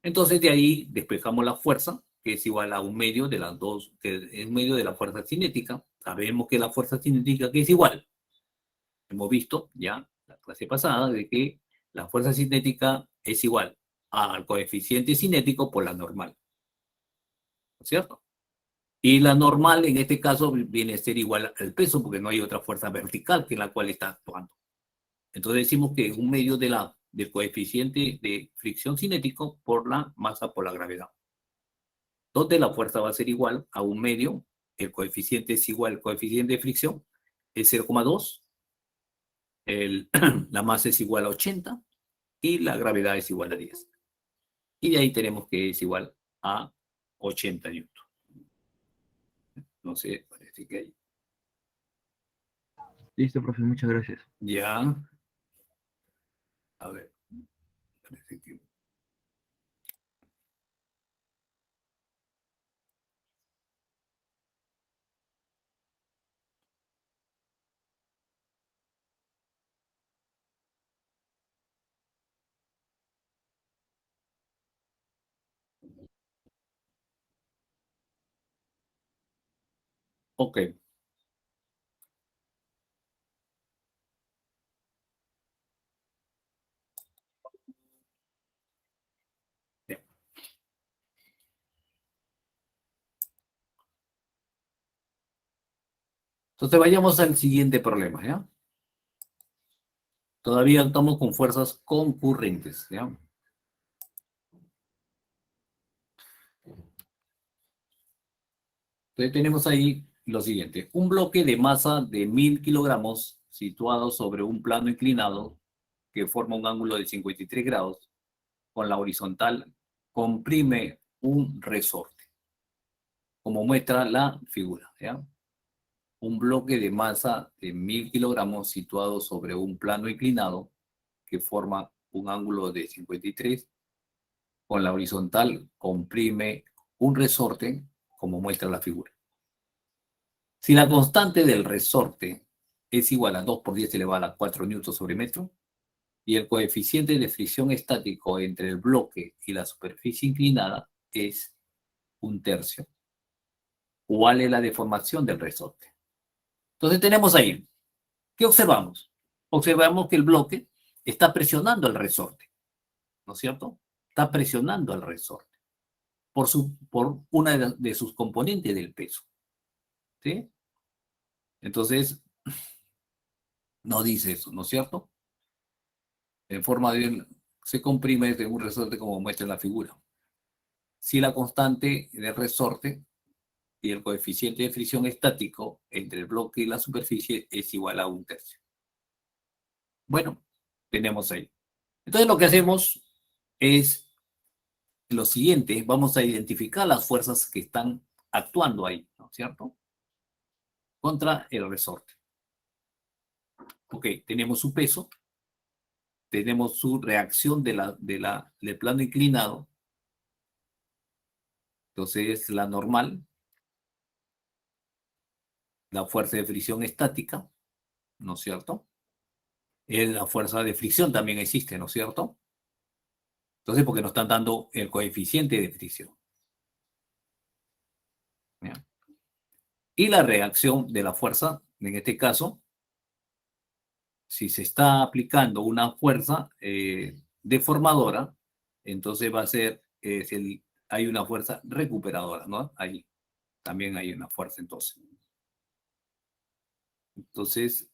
Entonces de ahí despejamos la fuerza, que es igual a un medio de las dos, que es medio de la fuerza cinética. Sabemos que la fuerza cinética que es igual. Hemos visto ya la clase pasada de que la fuerza cinética es igual al coeficiente cinético por la normal, ¿no es cierto? Y la normal en este caso viene a ser igual al peso porque no hay otra fuerza vertical que en la cual está actuando. Entonces decimos que es un medio del coeficiente de fricción cinético por la masa por la gravedad. Donde la fuerza va a ser igual a un medio, el coeficiente es igual, el coeficiente de fricción es 0,2, la masa es igual a 80 y la gravedad es igual a 10. Y de ahí tenemos que es igual a 80 newton. No sé, parece que hay. Listo, profe, muchas gracias. Ya. A ver, parece que. Ok. Ya. Entonces vayamos al siguiente problema, ¿ya? Todavía estamos con fuerzas concurrentes, ¿ya? Entonces tenemos ahí lo siguiente. Un bloque de masa de 1000 kilogramos situado sobre un plano inclinado que forma un ángulo de 53 grados con la horizontal comprime un resorte, como muestra la figura, ¿ya? Un bloque de masa de 1000 kilogramos situado sobre un plano inclinado que forma un ángulo de 53 con la horizontal comprime un resorte, como muestra la figura. Si la constante del resorte es igual a 2 por 10 elevado a 4 newtons sobre metro, y el coeficiente de fricción estático entre el bloque y la superficie inclinada es un tercio, ¿cuál es la deformación del resorte? Entonces tenemos ahí, ¿qué observamos? Observamos que el bloque está presionando el resorte, ¿no es cierto? Está presionando el resorte por una de sus componentes del peso, ¿sí? Entonces, no dice eso, ¿no es cierto? En forma de, se comprime de un resorte como muestra en la figura. Si la constante del resorte y el coeficiente de fricción estático entre el bloque y la superficie es igual a 1/3. Bueno, tenemos ahí. Entonces lo que hacemos es lo siguiente, vamos a identificar las fuerzas que están actuando ahí, ¿no es cierto? Contra el resorte. Ok, tenemos su peso, tenemos su reacción del plano inclinado, entonces la normal, la fuerza de fricción estática, ¿no es cierto? La fuerza de fricción también existe, ¿no es cierto? Entonces, porque nos están dando el coeficiente de fricción. ¿Ya? Y la reacción de la fuerza, en este caso, si se está aplicando una fuerza deformadora, entonces va a ser, hay una fuerza recuperadora, ¿no? Ahí también hay una fuerza entonces. Entonces,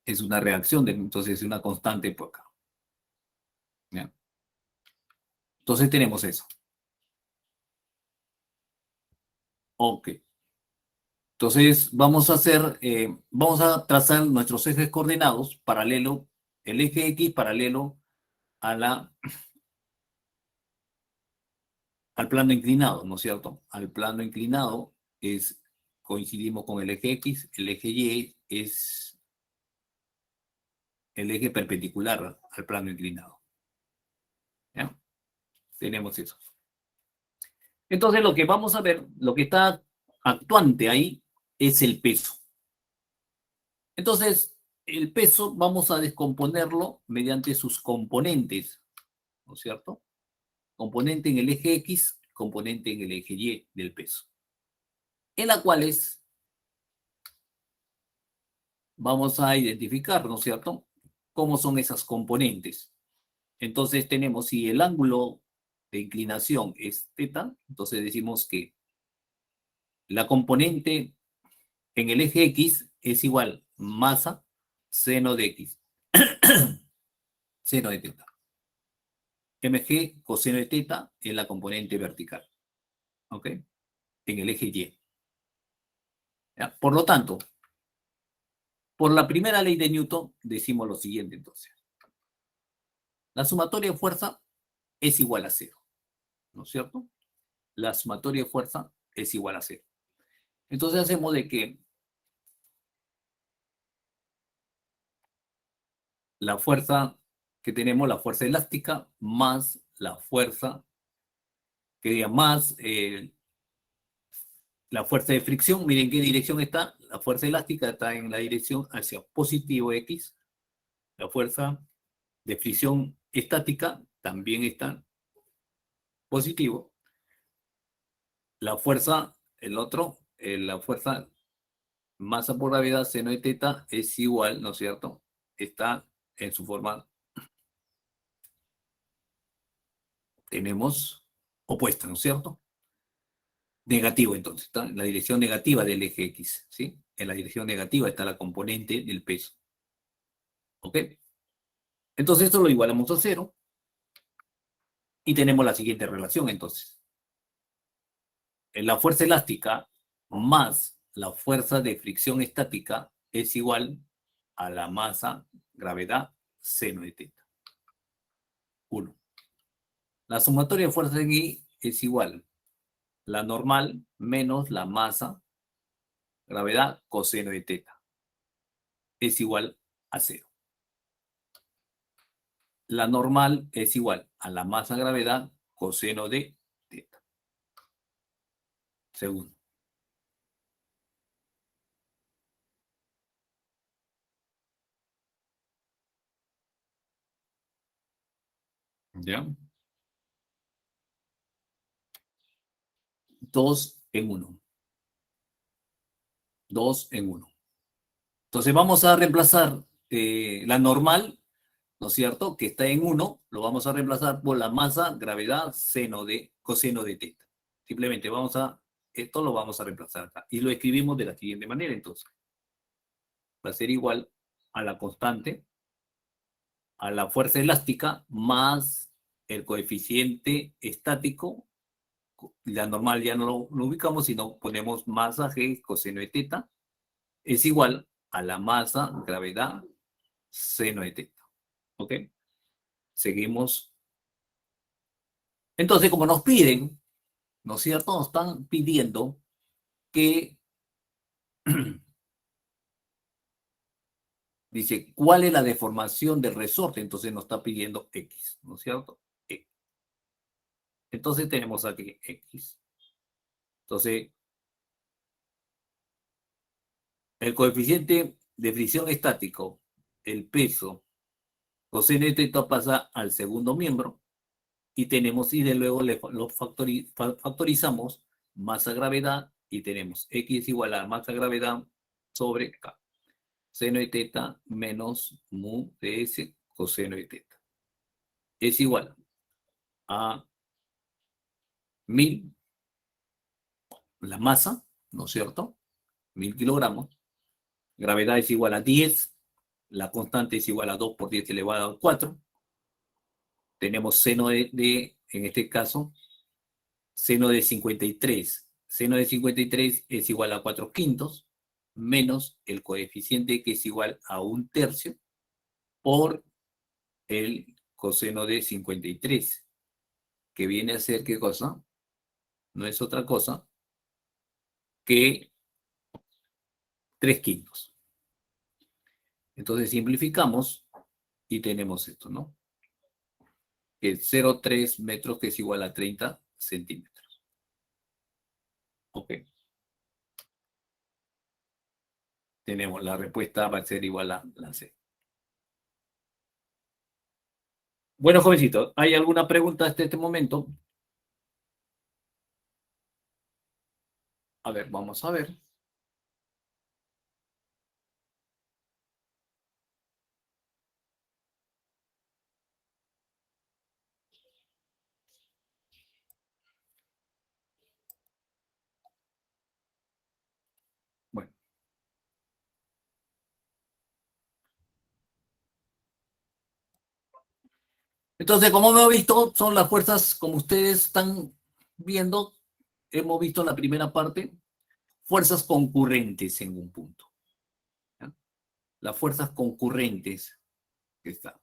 es una reacción, entonces es una constante por acá. ¿Ya? Entonces tenemos eso. Ok. Entonces vamos a trazar nuestros ejes coordinados paralelo, el eje X paralelo a al plano inclinado, ¿no es cierto? Al plano inclinado coincidimos con el eje X, el eje Y es el eje perpendicular al plano inclinado. ¿Ya? Tenemos eso. Entonces lo que vamos a ver, lo que está actuante ahí es el peso. Entonces, el peso vamos a descomponerlo mediante sus componentes, ¿no es cierto? Componente en el eje X, componente en el eje Y del peso, en las cuales vamos a identificar, ¿no es cierto?, cómo son esas componentes. Entonces tenemos, si el ángulo de inclinación es θ, entonces decimos que la componente en el eje X es igual masa seno de X, seno de θ. mg coseno de θ es la componente vertical, ¿ok? En el eje Y. ¿Ya? Por lo tanto, por la primera ley de Newton, decimos lo siguiente entonces. La sumatoria de fuerza es igual a cero, ¿no es cierto? La sumatoria de fuerza es igual a cero. Entonces hacemos de que la fuerza que tenemos, la fuerza elástica, más la fuerza, que diga más la fuerza de fricción, miren en qué dirección está. La fuerza elástica está en la dirección hacia positivo X. La fuerza de fricción estática también está positivo. La fuerza, la fuerza masa por gravedad seno de θ es igual, ¿no es cierto? Está en su forma, tenemos opuesta, ¿no es cierto? Negativo, entonces, está en la dirección negativa del eje X, ¿sí? En la dirección negativa está la componente del peso, ¿ok? Entonces esto lo igualamos a cero y tenemos la siguiente relación, entonces. La fuerza elástica más la fuerza de fricción estática es igual a la masa, gravedad, seno de θ. 1. La sumatoria de fuerzas en I es igual la normal menos la masa, gravedad, coseno de θ. Es igual a 0. La normal es igual a la masa, gravedad, coseno de θ. Segundo. ¿Ya? 2 en 1. 2 en 1. Entonces vamos a reemplazar la normal, ¿no es cierto?, que está en 1, lo vamos a reemplazar por la masa, gravedad, coseno de θ. Simplemente esto lo vamos a reemplazar acá. Y lo escribimos de la siguiente manera, entonces. Va a ser igual a la constante, a la fuerza elástica, más el coeficiente estático la normal ya no lo ubicamos, sino ponemos masa G coseno de teta es igual a la masa gravedad seno de teta. ¿Ok? Seguimos. Entonces, como nos piden, ¿no es cierto? Nos están pidiendo que, dice, ¿cuál es la deformación del resorte? Entonces nos está pidiendo X, ¿no es cierto? Entonces tenemos aquí X. Entonces, el coeficiente de fricción estático, el peso, coseno de teta pasa al segundo miembro y tenemos, y de luego lo factorizamos, masa gravedad, y tenemos X igual a masa gravedad sobre K. Seno de teta menos mu de S coseno de teta. Es igual a 1000, la masa, ¿no es cierto? 1000 kilogramos. Gravedad es igual a 10. La constante es igual a 2 por 10 elevado a 4. Tenemos seno en este caso, seno de 53. Seno de 53 es igual a 4 quintos, menos el coeficiente que es igual a 1/3 por el coseno de 53, que viene a ser, ¿qué cosa? No es otra cosa que 3 quintos. Entonces simplificamos y tenemos esto, ¿no? Que es 0,3 metros, que es igual a 30 centímetros. Ok. Tenemos la respuesta, va a ser igual a la C. Bueno, jovencito, ¿hay alguna pregunta hasta este momento? A ver, vamos a ver. Bueno, entonces, como hemos visto, son las fuerzas, como ustedes están viendo, hemos visto en la primera parte, fuerzas concurrentes en un punto. ¿Ya? Las fuerzas concurrentes que están.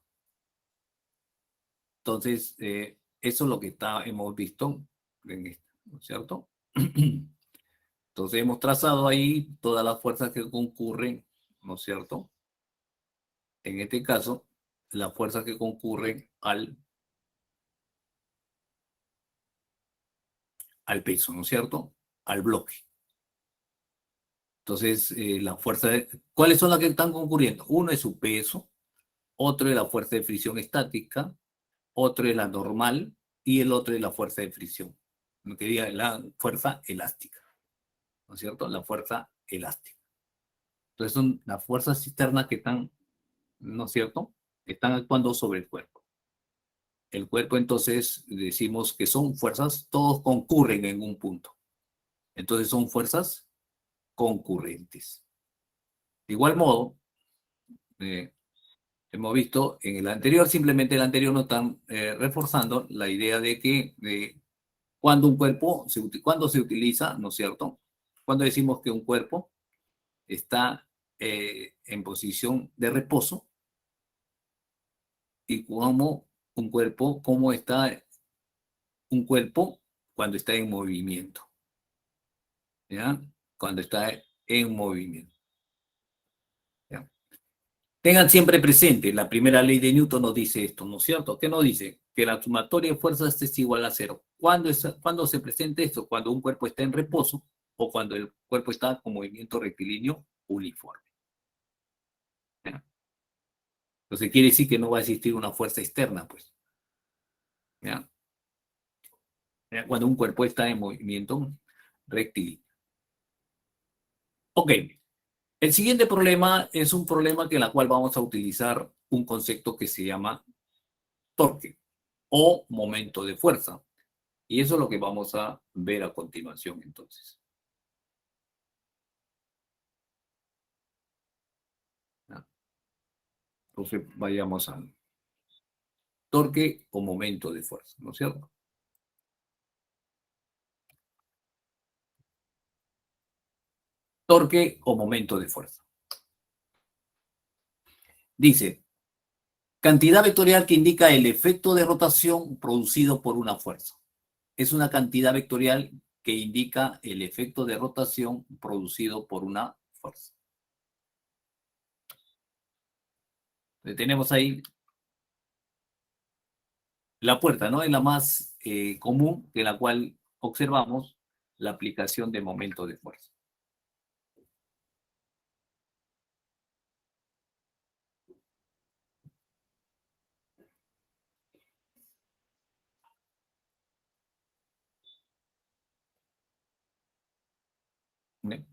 Entonces, eso es lo que hemos visto en esto, ¿no es cierto? Entonces, hemos trazado ahí todas las fuerzas que concurren, ¿no es cierto? En este caso, las fuerzas que concurren al peso, ¿no es cierto? Al bloque. Entonces, ¿cuáles son las que están concurriendo? Uno es su peso, otro es la fuerza de fricción estática, otro es la normal y el otro es la fuerza de fricción, lo que diga la fuerza elástica, ¿no es cierto? La fuerza elástica. Entonces, son las fuerzas externas que están, ¿no es cierto? Están actuando sobre el cuerpo. El cuerpo, entonces, decimos que son fuerzas, todos concurren en un punto. Entonces, son fuerzas concurrentes. De igual modo, eh, hemos visto en el anterior, simplemente el anterior nos están reforzando la idea de que cuando un cuerpo, cuando se utiliza, ¿no es cierto? Cuando decimos que un cuerpo está en posición de reposo y como cómo está un cuerpo cuando está en movimiento, ¿ya? Cuando está en movimiento, ¿ya? Tengan siempre presente, la primera ley de Newton nos dice esto, ¿no es cierto? ¿Qué nos dice? Que la sumatoria de fuerzas es igual a cero. ¿Cuándo se presenta esto? Cuando un cuerpo está en reposo o cuando el cuerpo está con movimiento rectilíneo uniforme. ¿Ya? Entonces quiere decir que no va a existir una fuerza externa, pues. ¿Ya? ¿Ya? Cuando un cuerpo está en movimiento rectilíneo. Ok. El siguiente problema es un problema en el cual vamos a utilizar un concepto que se llama torque o momento de fuerza. Y eso es lo que vamos a ver a continuación, entonces. ¿Ya? Entonces, vayamos al torque o momento de fuerza, ¿no es cierto? torque o momento de fuerza. Dice, cantidad vectorial que indica el efecto de rotación producido por una fuerza. Es una cantidad vectorial que indica el efecto de rotación producido por una fuerza. Tenemos ahí la puerta, ¿no? Es la más común, de la cual observamos la aplicación de momento de fuerza. ¿Bien?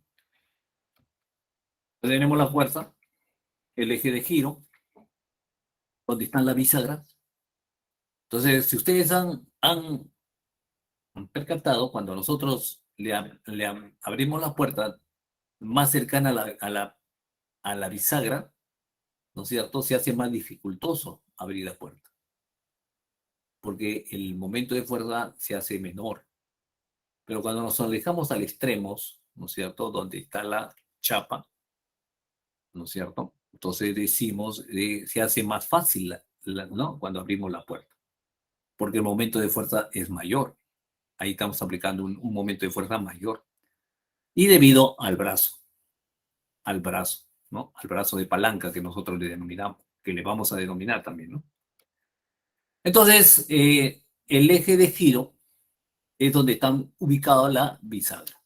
Tenemos la fuerza, el eje de giro, donde están las bisagras. Entonces, si ustedes han percatado, cuando nosotros abrimos la puerta más cercana a la bisagra, ¿no es cierto? Se hace más dificultoso abrir la puerta, porque el momento de fuerza se hace menor. Pero cuando nos alejamos al extremos, ¿no es cierto? Donde está la chapa, ¿no es cierto? Entonces decimos, se hace más fácil, ¿no? Cuando abrimos la puerta, porque el momento de fuerza es mayor. Ahí estamos aplicando un momento de fuerza mayor. Y debido al brazo, ¿no? Al brazo de palanca que nosotros le denominamos, que le vamos a denominar también, ¿no? Entonces, el eje de giro es donde están ubicadas la bisagra.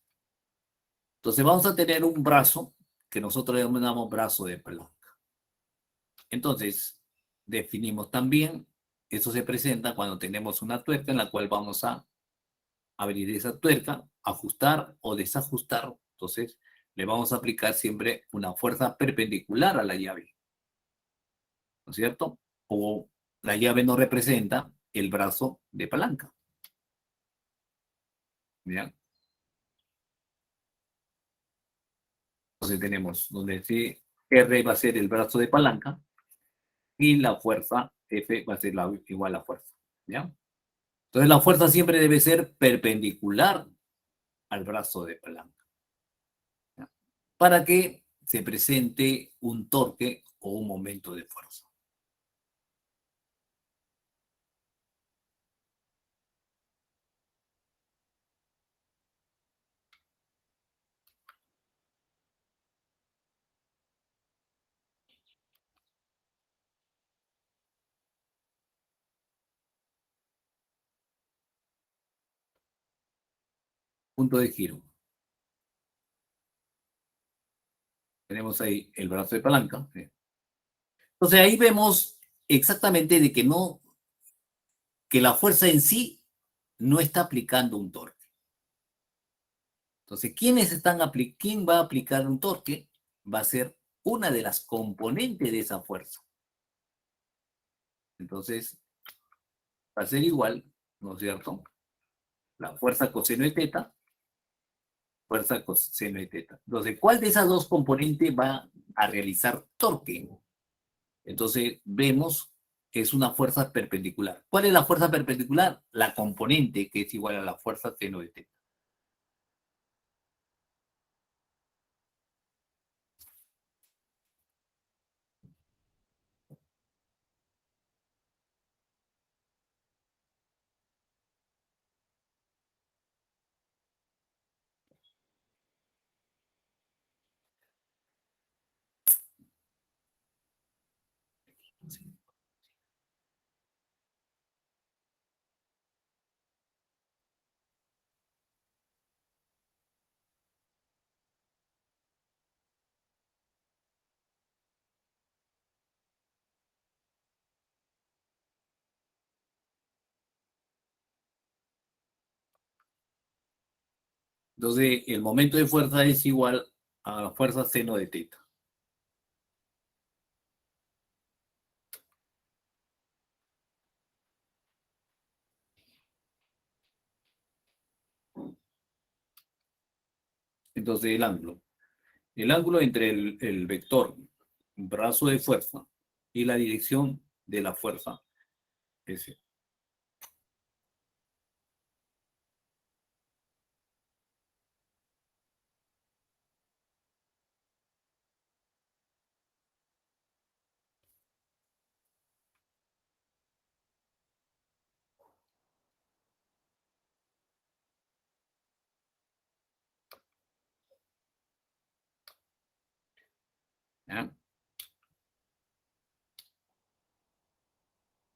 Entonces, vamos a tener un brazo que nosotros denominamos brazo de palanca. Entonces, definimos también, eso se presenta cuando tenemos una tuerca en la cual vamos a abrir esa tuerca, ajustar o desajustar. Entonces, le vamos a aplicar siempre una fuerza perpendicular a la llave, ¿no es cierto? O la llave no representa el brazo de palanca. ¿Ya? Entonces tenemos donde sí, R va a ser el brazo de palanca y la fuerza F va a ser igual a fuerza. ¿Ya? Entonces la fuerza siempre debe ser perpendicular al brazo de palanca, ¿ya? Para que se presente un torque o un momento de fuerza. Punto de giro. Tenemos ahí el brazo de palanca. ¿Sí? Entonces ahí vemos exactamente de que no, que la fuerza en sí no está aplicando un torque. Entonces, ¿quién va a aplicar un torque? Va a ser una de las componentes de esa fuerza. Entonces, va a ser igual, ¿no es cierto? La fuerza coseno de teta, fuerza coseno de teta. Entonces, ¿cuál de esas dos componentes va a realizar torque? Entonces, vemos que es una fuerza perpendicular. ¿Cuál es la fuerza perpendicular? La componente que es igual a la fuerza seno de teta. Entonces, el momento de fuerza es igual a la fuerza seno de teta. Entonces, el ángulo. El ángulo entre el vector brazo de fuerza y la dirección de la fuerza S. ¿Ya?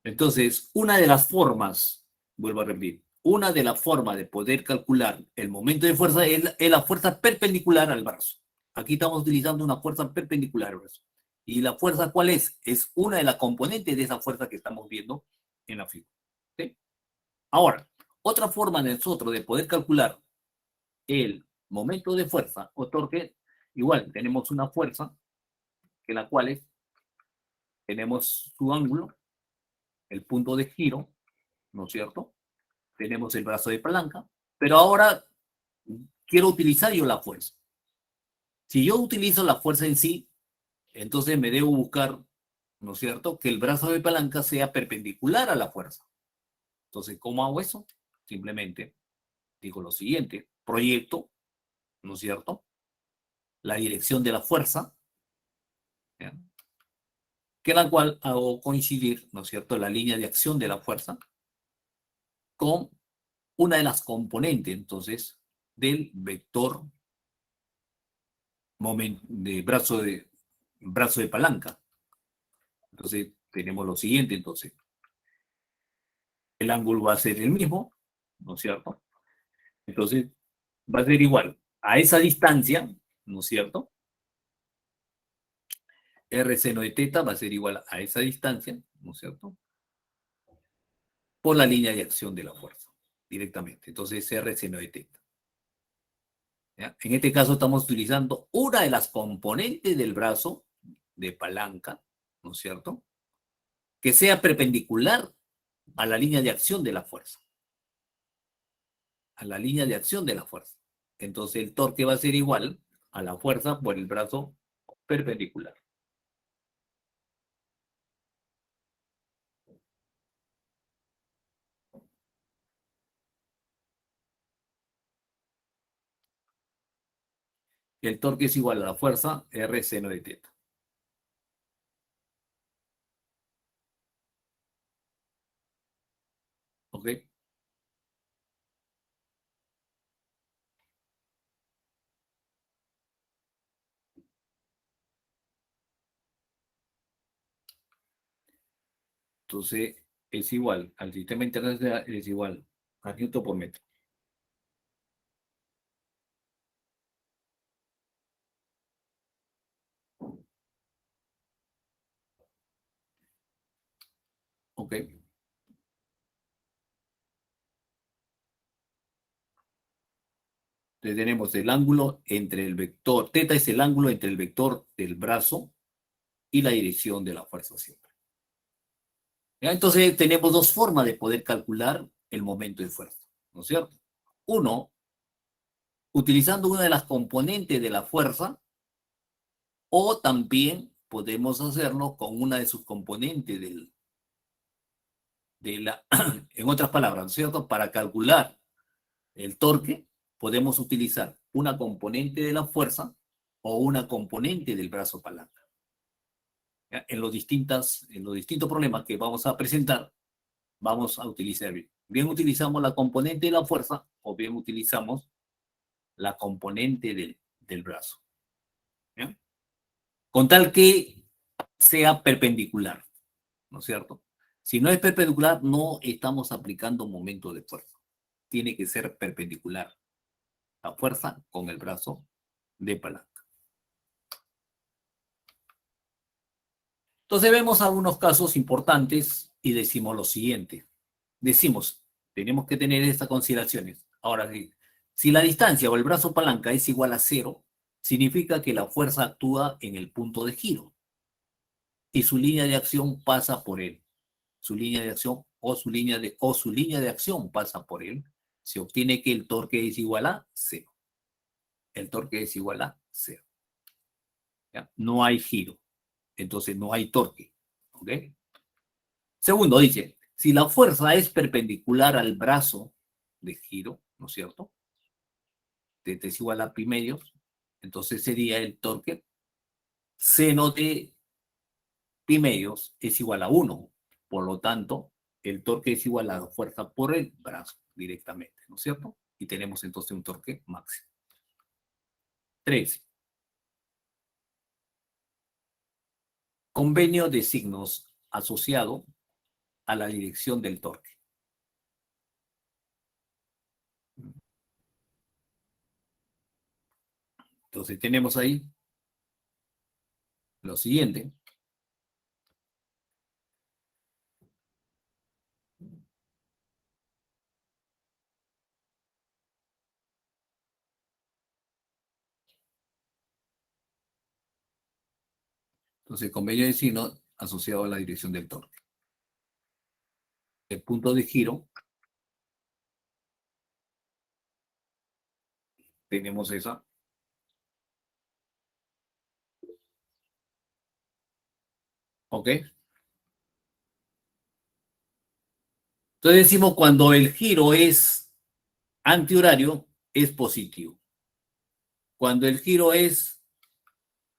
Entonces, una de las formas, vuelvo a repetir, una de las formas de poder calcular el momento de fuerza es la fuerza perpendicular al brazo. Aquí estamos utilizando una fuerza perpendicular al brazo. ¿Y la fuerza cuál es? Es una de las componentes de esa fuerza que estamos viendo en la figura. ¿Sí? Ahora, otra forma de nosotros de poder calcular el momento de fuerza o torque, igual tenemos una fuerza que la cual es, tenemos su ángulo, el punto de giro, ¿no es cierto? Tenemos el brazo de palanca, pero ahora quiero utilizar yo la fuerza. Si yo utilizo la fuerza en sí, entonces me debo buscar, ¿no es cierto?, que el brazo de palanca sea perpendicular a la fuerza. Entonces, ¿cómo hago eso? Simplemente digo lo siguiente, proyecto, ¿no es cierto?, la dirección de la fuerza, ¿ya?, que la cual hago coincidir, ¿no es cierto?, la línea de acción de la fuerza con una de las componentes, entonces, del vector de brazo de palanca. Entonces, tenemos lo siguiente, entonces. El ángulo va a ser el mismo, ¿no es cierto? Entonces, va a ser igual a esa distancia, ¿no es cierto? R seno de teta va a ser igual a esa distancia, ¿no es cierto? Por la línea de acción de la fuerza, directamente. Entonces, R seno de teta. ¿Ya? En este caso estamos utilizando una de las componentes del brazo de palanca, ¿no es cierto?, que sea perpendicular a la línea de acción de la fuerza. A la línea de acción de la fuerza. Entonces el torque va a ser igual a la fuerza por el brazo perpendicular. El torque es igual a la fuerza R seno de teta. ¿Ok? Entonces es igual al sistema internacional, es igual a Newton por metro. ¿Ok? Entonces tenemos el ángulo entre el vector, teta es el ángulo entre el vector del brazo y la dirección de la fuerza siempre. ¿Ya? Entonces tenemos dos formas de poder calcular el momento de fuerza, ¿no es cierto? Uno, utilizando una de las componentes de la fuerza, o también podemos hacerlo con una de sus componentes en otras palabras, ¿no es cierto? Para calcular el torque, podemos utilizar una componente de la fuerza o una componente del brazo palanca. ¿Ya? En los distintos problemas que vamos a presentar, vamos a utilizar bien utilizamos la componente de la fuerza o bien utilizamos la componente del brazo. ¿Ya? Con tal que sea perpendicular, ¿no es cierto? Si no es perpendicular, no estamos aplicando momento de fuerza. Tiene que ser perpendicular la fuerza con el brazo de palanca. Entonces vemos algunos casos importantes y decimos lo siguiente. Decimos, tenemos que tener estas consideraciones. Ahora, si la distancia o el brazo palanca es igual a 0, significa que la fuerza actúa en el punto de giro y su línea de acción pasa por él. Su línea de acción o su línea de acción pasa por él. Se obtiene que el torque es igual a 0. El torque es igual a 0. ¿Ya? No hay giro. Entonces no hay torque. ¿Ok? Segundo, dice, si la fuerza es perpendicular al brazo de giro, ¿no es cierto? T es igual a pi medios, entonces sería el torque seno de pi medios es igual a 1. Por lo tanto, el torque es igual a la fuerza por el brazo directamente, ¿no es cierto? Y tenemos entonces un torque máximo. 3. Convenio de signos asociado a la dirección del torque. Entonces tenemos ahí lo siguiente. Entonces, convenio de signos asociado a la dirección del torque. El punto de giro, tenemos esa. ¿Ok? Entonces decimos cuando el giro es antihorario, es positivo. Cuando el giro es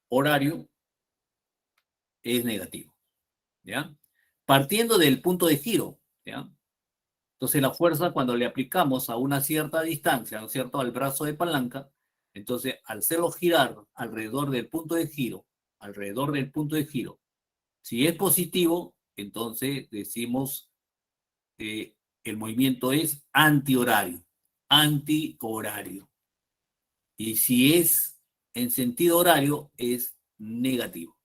horario, es negativo. ¿Ya? Partiendo del punto de giro, ¿ya? Entonces la fuerza cuando le aplicamos a una cierta distancia, ¿no es cierto?, al brazo de palanca, entonces al hacerlo girar alrededor del punto de giro, si es positivo, entonces decimos que el movimiento es antihorario. Y si es en sentido horario, es negativo.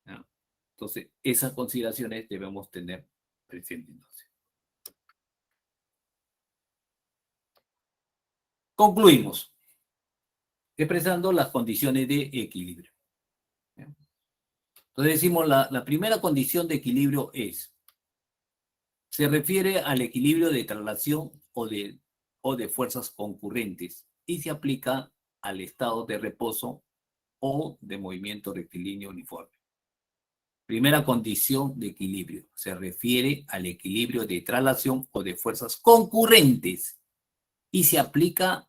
¿Ya? Entonces, esas consideraciones debemos tener presentes. Concluimos expresando las condiciones de equilibrio. ¿Ya? Entonces decimos, la primera condición de equilibrio se refiere al equilibrio de traslación o de fuerzas concurrentes y se aplica al estado de reposo o de movimiento rectilíneo uniforme. Primera condición de equilibrio se refiere al equilibrio de traslación o de fuerzas concurrentes y se aplica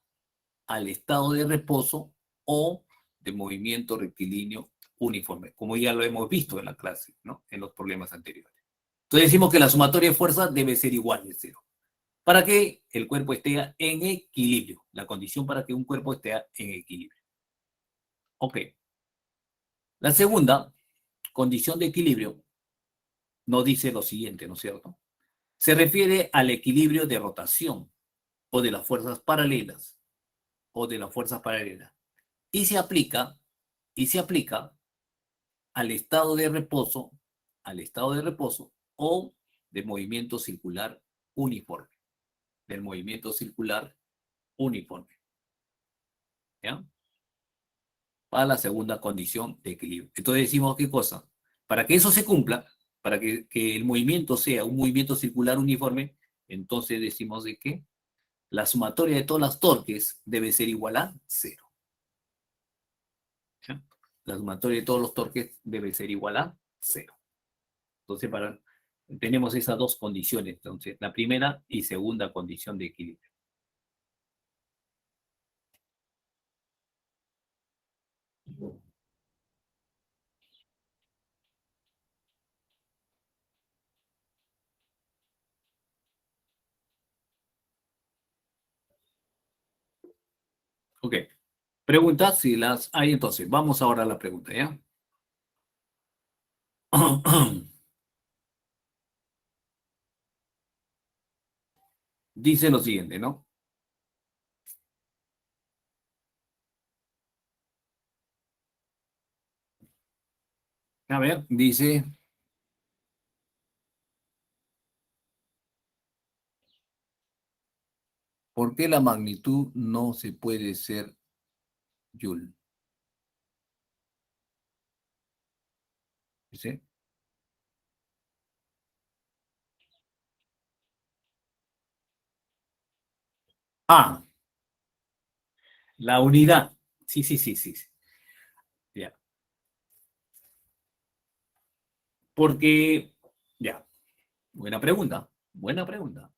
al estado de reposo o de movimiento rectilíneo uniforme, como ya lo hemos visto en la clase, ¿no?, en los problemas anteriores. Entonces decimos que la sumatoria de fuerzas debe ser igual de cero, para que el cuerpo esté en equilibrio, la condición para que un cuerpo esté en equilibrio. Ok. La segunda condición de equilibrio nos dice lo siguiente, ¿no es cierto? Se refiere al equilibrio de rotación o de las fuerzas paralelas y se aplica al estado de reposo, o de movimiento circular uniforme, del movimiento circular uniforme. ¿Ya? Para la segunda condición de equilibrio. Entonces decimos, ¿qué cosa? Para que eso se cumpla, para que el movimiento sea un movimiento circular uniforme, entonces decimos de que la sumatoria de todas las torques debe ser igual a cero. ¿Ya? La sumatoria de todos los torques debe ser igual a cero. Entonces, tenemos esas dos condiciones, entonces, la primera y segunda condición de equilibrio. Ok. Preguntas, si las hay, entonces, vamos ahora a la pregunta, ¿ya? Dice lo siguiente, ¿no? A ver, dice, ¿por qué la magnitud no se puede ser Joule? Dice, ah, la unidad. Sí, sí, sí, sí. Ya. Porque, ya, buena pregunta, buena pregunta.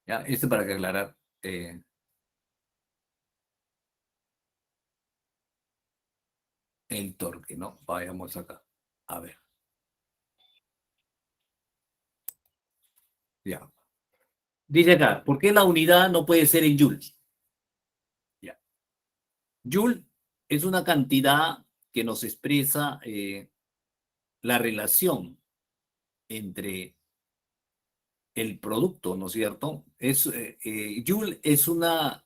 Ya, esto para que aclarar. El torque, ¿no? Vayamos acá. A ver, ya. Dice acá, ¿por qué la unidad no puede ser en joules? Ya. Joule es una cantidad que nos expresa la relación entre el producto, ¿no es cierto? Joule es una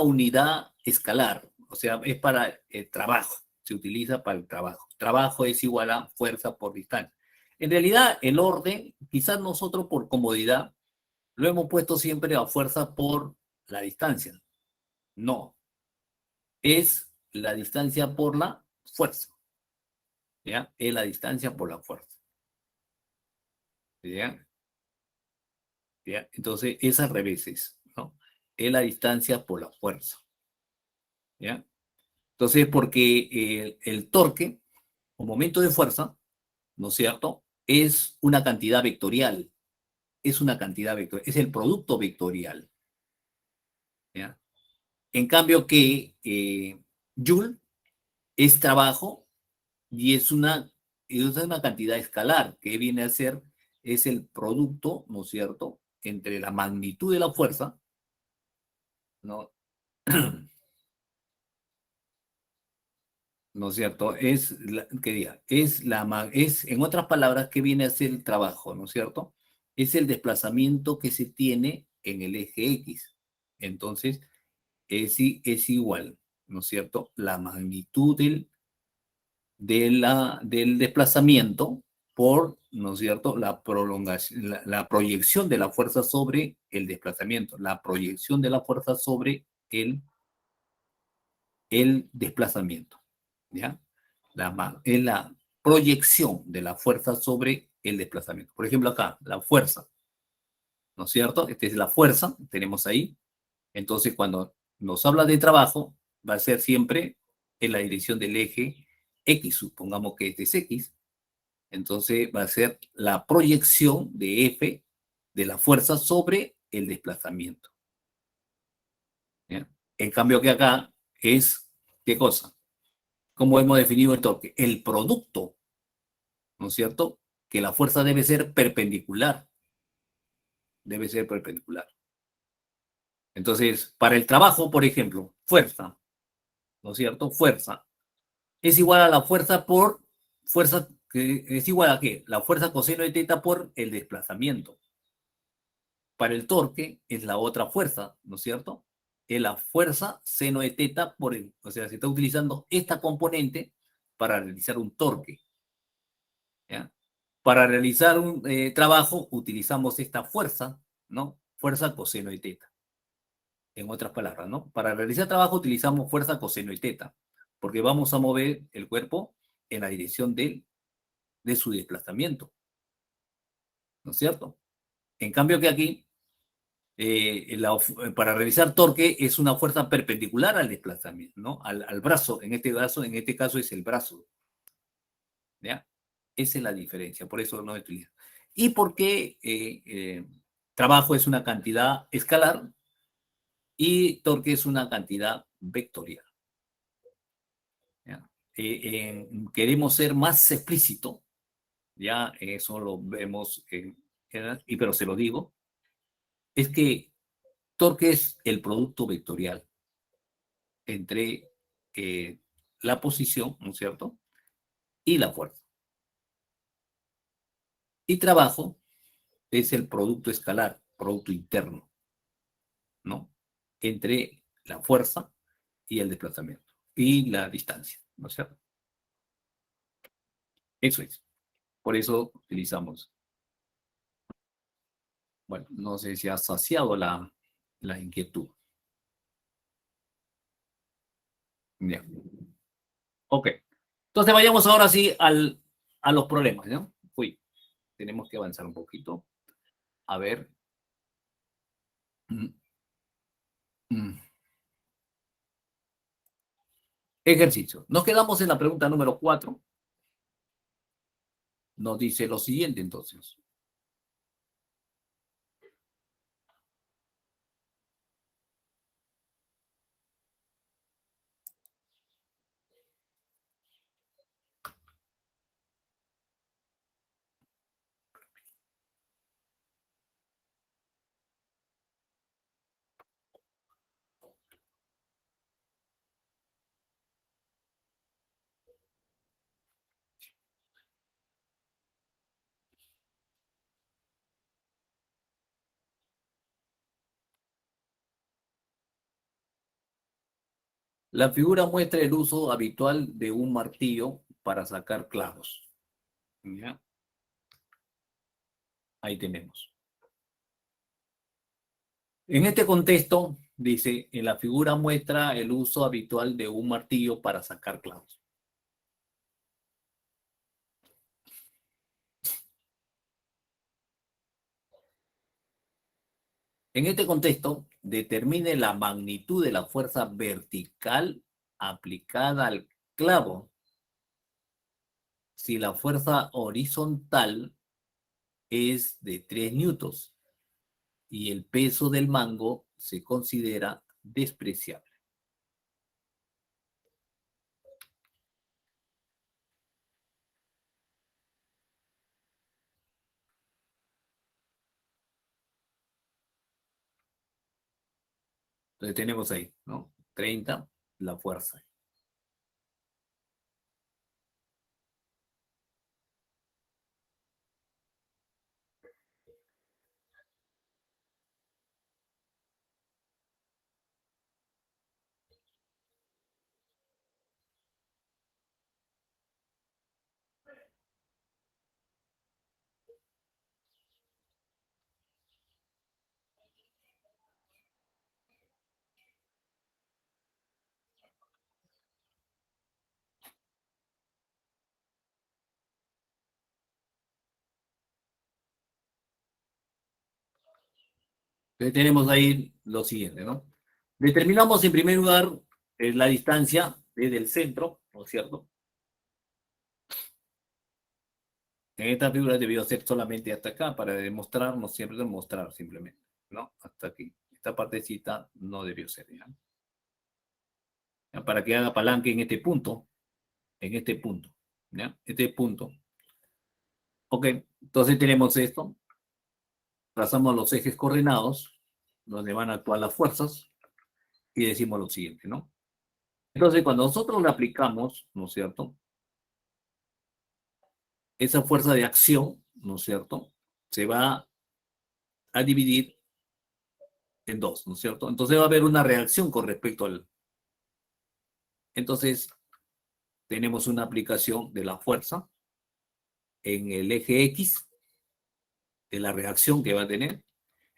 unidad escalar, o sea, es para el trabajo, se utiliza para el trabajo. Trabajo es igual a fuerza por distancia. En realidad, el orden, quizás nosotros por comodidad, lo hemos puesto siempre a fuerza por la distancia. No, es la distancia por la fuerza, ¿ya? Es la distancia por la fuerza, ¿ya? ¿Ya? Entonces, es al revés, ¿no? Es la distancia por la fuerza, ¿ya? Entonces, porque el torque, o momento de fuerza, ¿no es cierto? Es una cantidad vectorial, es una cantidad vectorial, es el producto vectorial, ¿ya? En cambio que Joule es trabajo y es una cantidad escalar que viene a ser, es el producto, ¿no es cierto?, entre la magnitud de la fuerza, ¿no? ¿No es cierto? ¿Qué diga? En otras palabras, ¿qué viene a ser el trabajo? ¿No es cierto? Es el desplazamiento que se tiene en el eje X. Entonces, es igual, ¿no es cierto? La magnitud del desplazamiento por, ¿no es cierto?, la prolongación, la proyección de la fuerza sobre el desplazamiento, la proyección de la fuerza sobre el desplazamiento, ¿ya? Es la proyección de la fuerza sobre el desplazamiento. Por ejemplo, acá, la fuerza, ¿no es cierto? Esta es la fuerza, tenemos ahí. Entonces, cuando nos habla de trabajo, va a ser siempre en la dirección del eje X, supongamos que este es X. Entonces, va a ser la proyección de F de la fuerza sobre el desplazamiento, ¿ya? En cambio que acá es, ¿qué cosa? ¿Cómo hemos definido el torque? El producto, ¿no es cierto? Que la fuerza debe ser perpendicular. Entonces, para el trabajo, por ejemplo, fuerza, ¿no es cierto? Fuerza es igual a la fuerza por fuerza, que es igual a qué? La fuerza coseno de teta por el desplazamiento. Para el torque es la otra fuerza, ¿no es cierto? Es la fuerza seno de teta por el, o sea, se está utilizando esta componente para realizar un torque, ¿ya? Para realizar un trabajo utilizamos esta fuerza, ¿no? Fuerza coseno de teta, en otras palabras, ¿no? Para realizar trabajo utilizamos fuerza coseno de teta, porque vamos a mover el cuerpo en la dirección de su desplazamiento, ¿no es cierto? En cambio que aquí, para realizar torque es una fuerza perpendicular al desplazamiento, ¿no? Al brazo, en este caso es el brazo, ¿ya? Esa es la diferencia, por eso no utiliza. ¿Y por qué trabajo es una cantidad escalar y torque es una cantidad vectorial? ¿Ya? Queremos ser más explícito, ya eso lo vemos, pero se lo digo, es que torque es el producto vectorial entre eh, la posición, ¿no es cierto?, y la fuerza. Y trabajo es el producto escalar, producto interno, ¿no?, entre la fuerza y el desplazamiento y la distancia, ¿no es cierto? Eso es. Por eso utilizamos. Bueno, no sé si ha saciado la inquietud. Ya. Ok. Entonces vayamos ahora sí a los problemas, ¿no? Uy, tenemos que avanzar un poquito. A ver. Mm, mm. Ejercicio. Nos quedamos en la pregunta número 4. Nos dice lo siguiente entonces. La figura muestra el uso habitual de un martillo para sacar clavos. ¿Ya? Ahí tenemos. En este contexto, dice, en la figura muestra el uso habitual de un martillo para sacar clavos. En este contexto, determine la magnitud de la fuerza vertical aplicada al clavo si la fuerza horizontal es de 3 newtons y el peso del mango se considera despreciable. Entonces tenemos ahí, ¿no? 30, la fuerza. Entonces tenemos ahí lo siguiente, ¿no? Determinamos en primer lugar la distancia desde el centro, ¿no es cierto? En esta figura debió ser solamente hasta acá para demostrar, no siempre demostrar simplemente, ¿no? Hasta aquí. Esta partecita no debió ser, ¿ya? ¿Ya? Para que haga palanque en este punto, ¿ya? Este punto. Ok, entonces tenemos esto, trazamos los ejes coordenados, donde van a actuar las fuerzas, y decimos lo siguiente, ¿no? Entonces, cuando nosotros le aplicamos, ¿no es cierto? Esa fuerza de acción, ¿no es cierto? Se va a dividir en dos, ¿no es cierto? Entonces va a haber una reacción con respecto al... Entonces, tenemos una aplicación de la fuerza en el eje X, de la reacción que va a tener,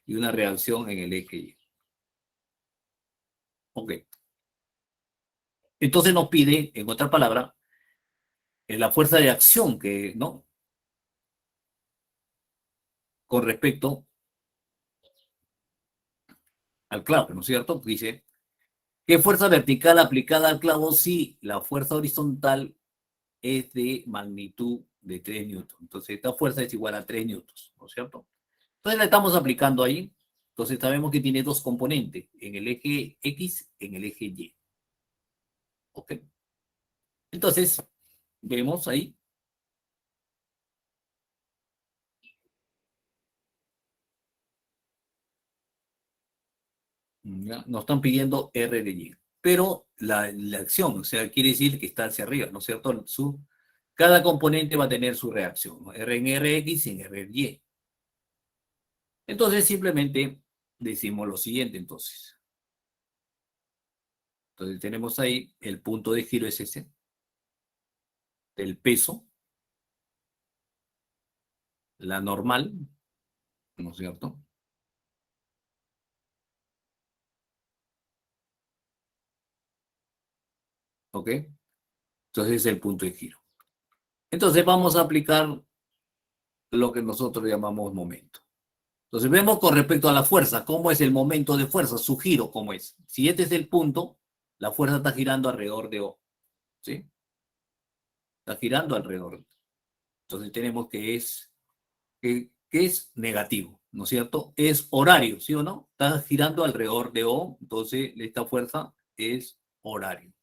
y una reacción en el eje Y. Ok. Entonces nos pide, en otra palabra, la fuerza de acción que, ¿no? Con respecto al clavo, ¿no es cierto? Dice, ¿qué fuerza vertical aplicada al clavo si la fuerza horizontal es de magnitud de 3 newtons? Entonces, esta fuerza es igual a 3 newtons, ¿no es cierto? Entonces, la estamos aplicando ahí. Entonces, sabemos que tiene dos componentes, en el eje X, en el eje Y. ¿Ok? Entonces, vemos ahí. ¿Ya? Nos están pidiendo R de Y. Pero la acción, o sea, quiere decir que está hacia arriba, ¿no es cierto? Cada componente va a tener su reacción, ¿no? R en Rx y en RY. Entonces, simplemente decimos lo siguiente, entonces. Entonces, tenemos ahí el punto de giro es ese, del peso, la normal, ¿no es cierto? ¿Ok? Entonces, es el punto de giro. Entonces, vamos a aplicar lo que nosotros llamamos momento. Entonces vemos con respecto a la fuerza, cómo es el momento de fuerza, su giro, cómo es. Si este es el punto, la fuerza está girando alrededor de O, ¿sí? Está girando alrededor. Entonces tenemos que es negativo, ¿no es cierto? Es horario, ¿sí o no? Está girando alrededor de O, entonces esta fuerza es horario.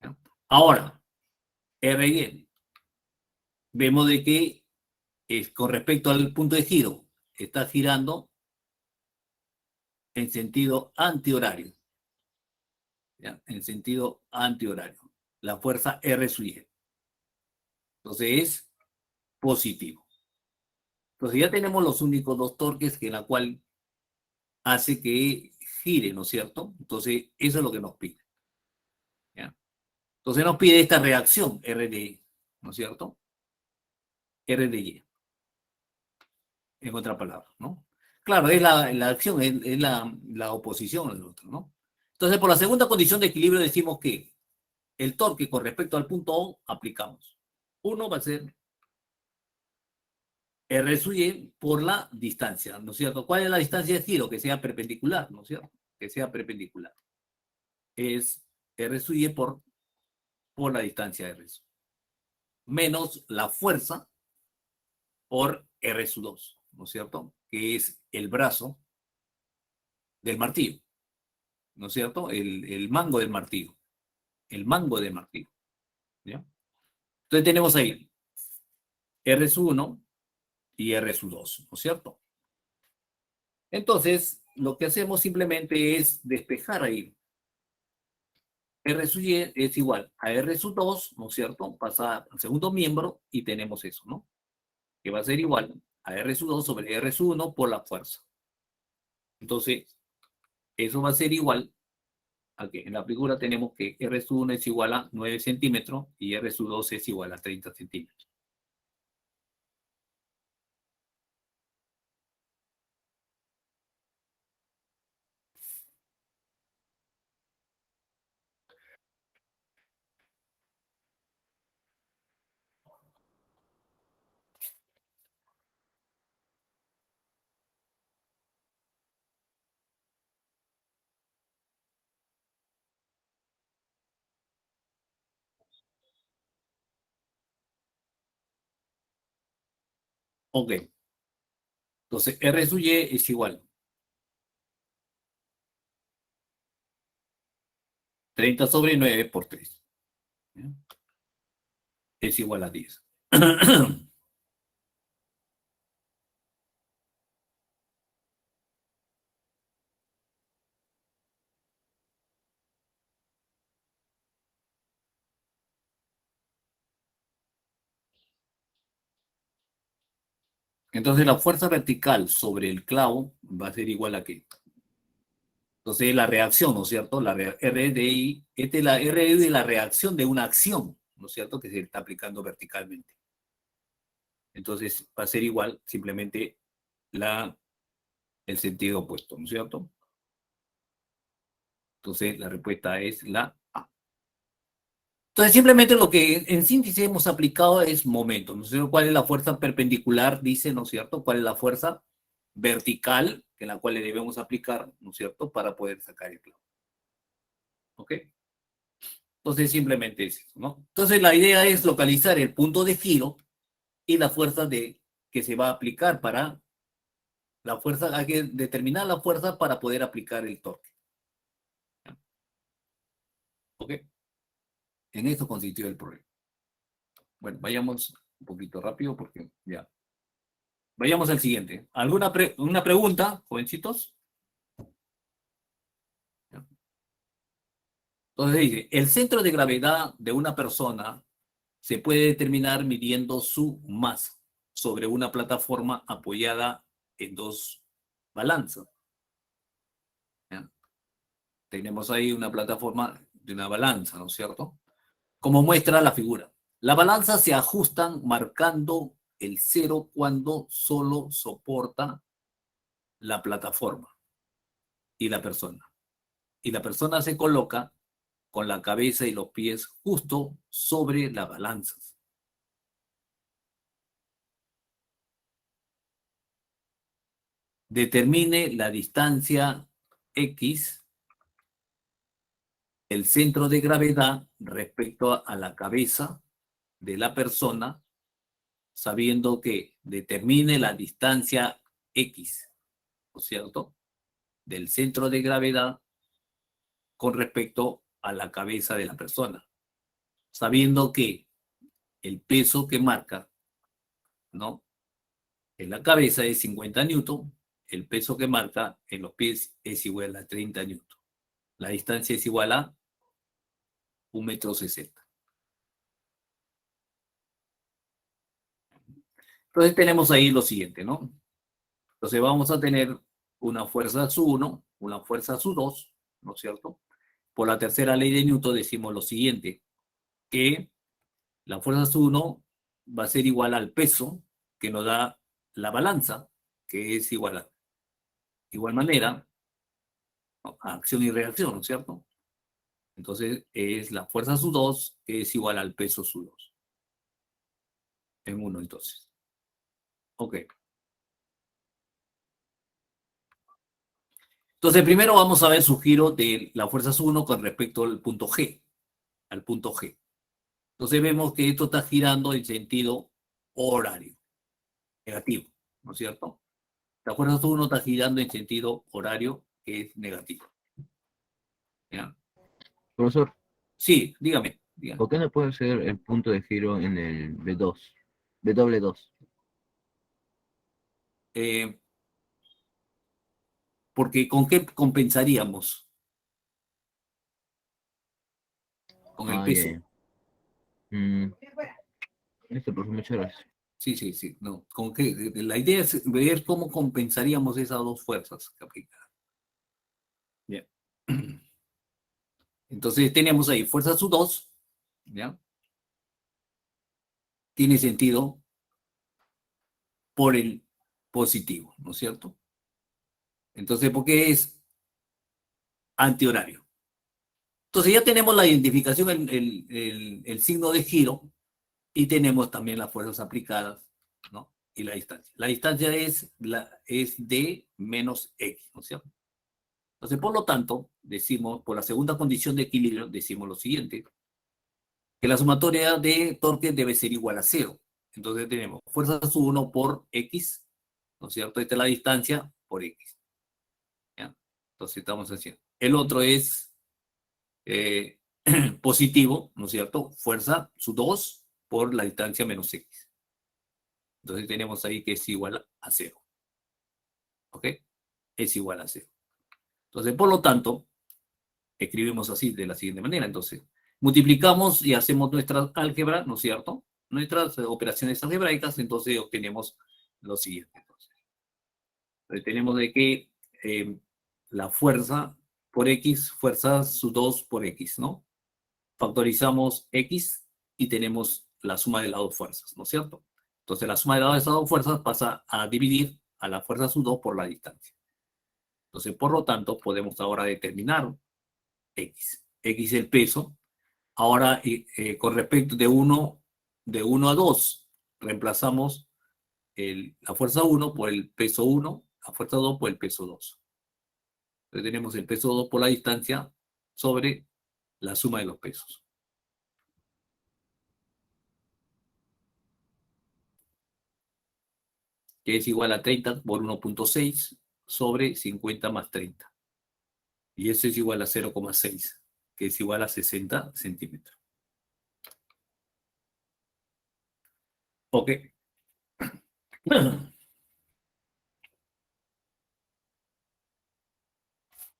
¿Ya? Ahora, R y L. Vemos de que con respecto al punto de giro, está girando en sentido antihorario. ¿Ya? En sentido antihorario. La fuerza R sub Y. Entonces es positivo. Entonces ya tenemos los únicos dos torques que la cual hace que gire, ¿no es cierto? Entonces eso es lo que nos pide. Entonces nos pide esta reacción, R de Y, ¿no es cierto? R de Y, en otra palabra, ¿no? Claro, es la acción, es la oposición al otro, ¿no? Entonces, por la segunda condición de equilibrio decimos que el torque con respecto al punto O aplicamos. Uno va a ser R sub Y por la distancia, ¿no es cierto? ¿Cuál es la distancia de giro? Que sea perpendicular, ¿no es cierto? Que sea perpendicular. Es R sub Y por la distancia de R sub. Menos la fuerza por R sub 2, ¿no es cierto? Que es el brazo del martillo, ¿no es cierto? El mango del martillo. El mango del martillo. ¿Ya? Entonces tenemos ahí R sub 1 y R sub 2, ¿no es cierto? Entonces, lo que hacemos simplemente es despejar ahí. R sub Y es igual a R sub 2, ¿no es cierto? Pasa al segundo miembro y tenemos eso, ¿no? Que va a ser igual a R sub 2 sobre R sub 1 por la fuerza. Entonces, eso va a ser igual a que en la figura tenemos que R sub 1 es igual a 9 centímetros y R sub 2 es igual a 30 centímetros. Ok. Entonces, R sub Y es igual a 30 sobre 9 por 3. ¿Ya? Es igual a 10. Entonces, la fuerza vertical sobre el clavo va a ser igual a qué. Entonces, la reacción, ¿no es cierto? La RDI, esta es la RDI de la reacción de una acción, ¿no es cierto? Que se está aplicando verticalmente. Entonces, va a ser igual simplemente el sentido opuesto, ¿no es cierto? Entonces, la respuesta es la A. Entonces, simplemente lo que en síntesis hemos aplicado es momento, ¿no es cierto? ¿Cuál es la fuerza perpendicular? Dice, ¿no es cierto? ¿Cuál es la fuerza vertical en la cual le debemos aplicar, ¿no es cierto? Para poder sacar el clavo. ¿Ok? Entonces, simplemente es eso, ¿no? Entonces, la idea es localizar el punto de giro y la fuerza que se va a aplicar para la fuerza, hay que determinar la fuerza para poder aplicar el torque. ¿Ok? En eso consistió el problema. Bueno, vayamos un poquito rápido porque ya. Vayamos al siguiente. ¿Una pregunta, jovencitos? Entonces dice, el centro de gravedad de una persona se puede determinar midiendo su masa sobre una plataforma apoyada en dos balanzas. ¿Ya? Tenemos ahí una plataforma de una balanza, ¿no es cierto? Como muestra la figura. Las balanzas se ajustan marcando el cero cuando solo soporta la plataforma y la persona. Y la persona se coloca con la cabeza y los pies justo sobre las balanzas. Determine la distancia X, el centro de gravedad respecto a la cabeza de la persona, sabiendo que determine la distancia X, ¿no es cierto? Del centro de gravedad con respecto a la cabeza de la persona, sabiendo que el peso que marca, ¿no? En la cabeza es 50 newton, el peso que marca en los pies es igual a 30 newton. La distancia es igual a 1,60 m. Entonces tenemos ahí lo siguiente, ¿no? Entonces vamos a tener una fuerza sub 1, una fuerza sub 2, ¿no es cierto? Por la tercera ley de Newton decimos lo siguiente. que la fuerza 1 va a ser igual al peso que nos da la balanza, que es igual manera, ¿no? A acción y reacción, ¿no es cierto? Entonces es la fuerza su 2 que es igual al peso su 2. En 1 entonces. Ok. Entonces primero vamos a ver su giro de la fuerza su 1 con respecto al punto G. Al punto G. Entonces vemos que esto está girando en sentido horario, negativo, ¿no es cierto? La fuerza su 1 está girando en sentido horario, que es negativo. ¿Ya? Profesor, Sí, dígame. ¿por qué no puede ser el punto de giro en el B2? W2. Eh, Porque ¿con qué compensaríamos? Con el Ah, ya, peso. ya. Mm, listo, profesor, muchas gracias. Sí, no. ¿Con qué? La idea es ver cómo compensaríamos esas dos fuerzas que aplican. Bien. Entonces tenemos ahí fuerza sub 2, ¿ya? Tiene sentido por el positivo, ¿no es cierto? Entonces, ¿por qué es antihorario? Entonces ya tenemos la identificación, el signo de giro, y tenemos también las fuerzas aplicadas, ¿no? Y la distancia. La distancia es d menos x, ¿no es cierto? Entonces, por lo tanto, decimos, por la segunda condición de equilibrio, decimos lo siguiente, que la sumatoria de torque debe ser igual a cero. Entonces tenemos fuerza sub 1 por x, ¿no es cierto? Esta es la distancia por x, ¿ya? Entonces estamos haciendo. El otro es eh, positivo, ¿no es cierto? Fuerza sub 2 por la distancia menos x. Entonces tenemos ahí que es igual a cero, ¿ok? Es igual a cero. Entonces, por lo tanto, escribimos así de la siguiente manera. Entonces, multiplicamos y hacemos nuestra álgebra, ¿no es cierto? Nuestras operaciones algebraicas, entonces obtenemos lo siguiente. Entonces tenemos de que la fuerza por x, fuerza sub 2 por x, ¿no? Factorizamos x y tenemos la suma de las dos fuerzas, ¿no es cierto? Entonces la suma de las dos fuerzas pasa a dividir a la fuerza sub 2 por la distancia. Entonces, por lo tanto, podemos ahora determinar x. X es el peso. Ahora, con respecto de uno a 2, reemplazamos la fuerza 1 por el peso 1, la fuerza 2 por el peso 2. Entonces tenemos el peso 2 por la distancia sobre la suma de los pesos, que es igual a 30 por 1.6 sobre 50 más 30. Y eso es igual a 0,6, que es igual a 60 centímetros. Ok.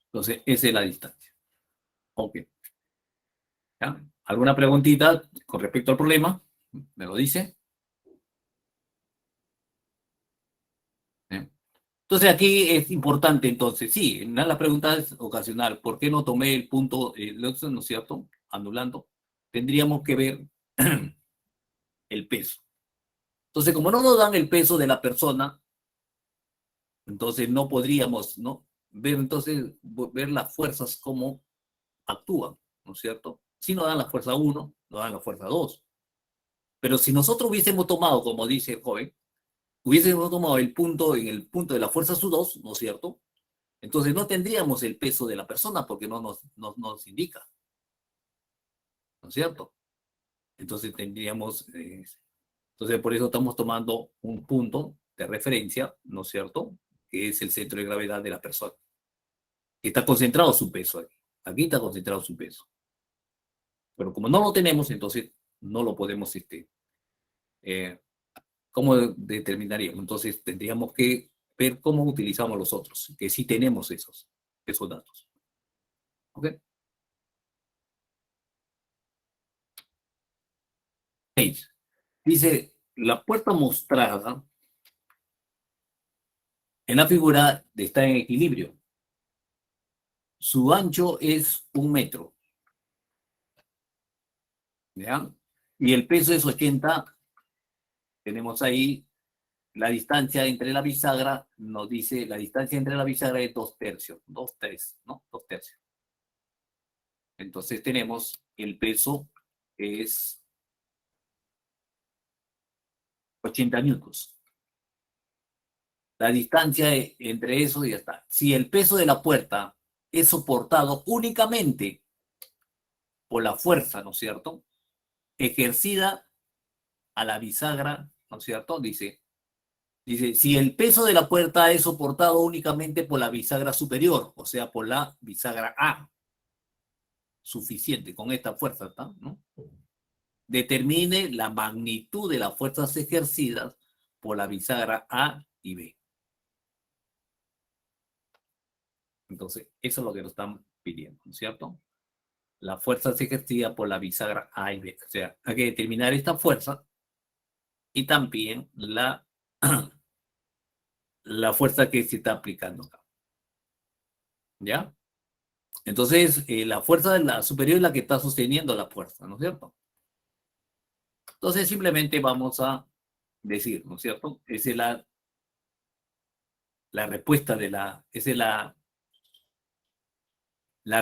Entonces, esa es la distancia. Ok. ¿Ya? ¿Alguna preguntita con respecto al problema? ¿Me lo dice? ¿Eh? Entonces aquí es importante, entonces, sí, la pregunta es ocasional. ¿Por qué no tomé el punto, ¿no es cierto? Anulando. Tendríamos que ver el peso. Entonces, como no nos dan el peso de la persona, entonces no podríamos, ¿no? Ver entonces, ver las fuerzas cómo actúan, ¿no es cierto? Si nos dan la fuerza 1, nos dan la fuerza 2. Pero si nosotros hubiésemos tomado, como dice el joven, hubiésemos tomado el punto en el punto de la fuerza sub 2, ¿no es cierto? Entonces no tendríamos el peso de la persona porque no nos indica, ¿no es cierto? Entonces tendríamos, entonces por eso estamos tomando un punto de referencia, ¿no es cierto? Que es el centro de gravedad de la persona. Está concentrado su peso aquí. Aquí está concentrado su peso. Pero como no lo tenemos, entonces no lo podemos, eh, ¿cómo determinaríamos? Entonces tendríamos que ver cómo utilizamos los otros, que sí tenemos esos datos. ¿Ok? 6. Dice, la puerta mostrada en la figura está en equilibrio. Su ancho es 1 metro. ¿Ya? Y el peso es 80, tenemos ahí la distancia entre la bisagra, nos dice, la distancia entre la bisagra es 2/3, 2/3, ¿no? 2/3. Entonces tenemos el peso es 80 newtons. La distancia entre eso y ya está. Si el peso de la puerta es soportado únicamente por la fuerza, ¿no es cierto?, ejercida a la bisagra, ¿no es cierto? Dice, si el peso de la puerta es soportado únicamente por la bisagra superior, o sea, por la bisagra A, suficiente con esta fuerza, ¿está? ¿No? Determine la magnitud de las fuerzas ejercidas por la bisagra A y B. Entonces, eso es lo que nos están pidiendo, ¿no es cierto? La fuerza ejercida por la bisagra A y B. O sea, hay que determinar esta fuerza y también la fuerza que se está aplicando acá. ¿Ya? Entonces, la fuerza de la superior es la que está sosteniendo la fuerza, ¿no es cierto? Entonces, simplemente vamos a decir, ¿no es cierto? Esa es la respuesta esa es la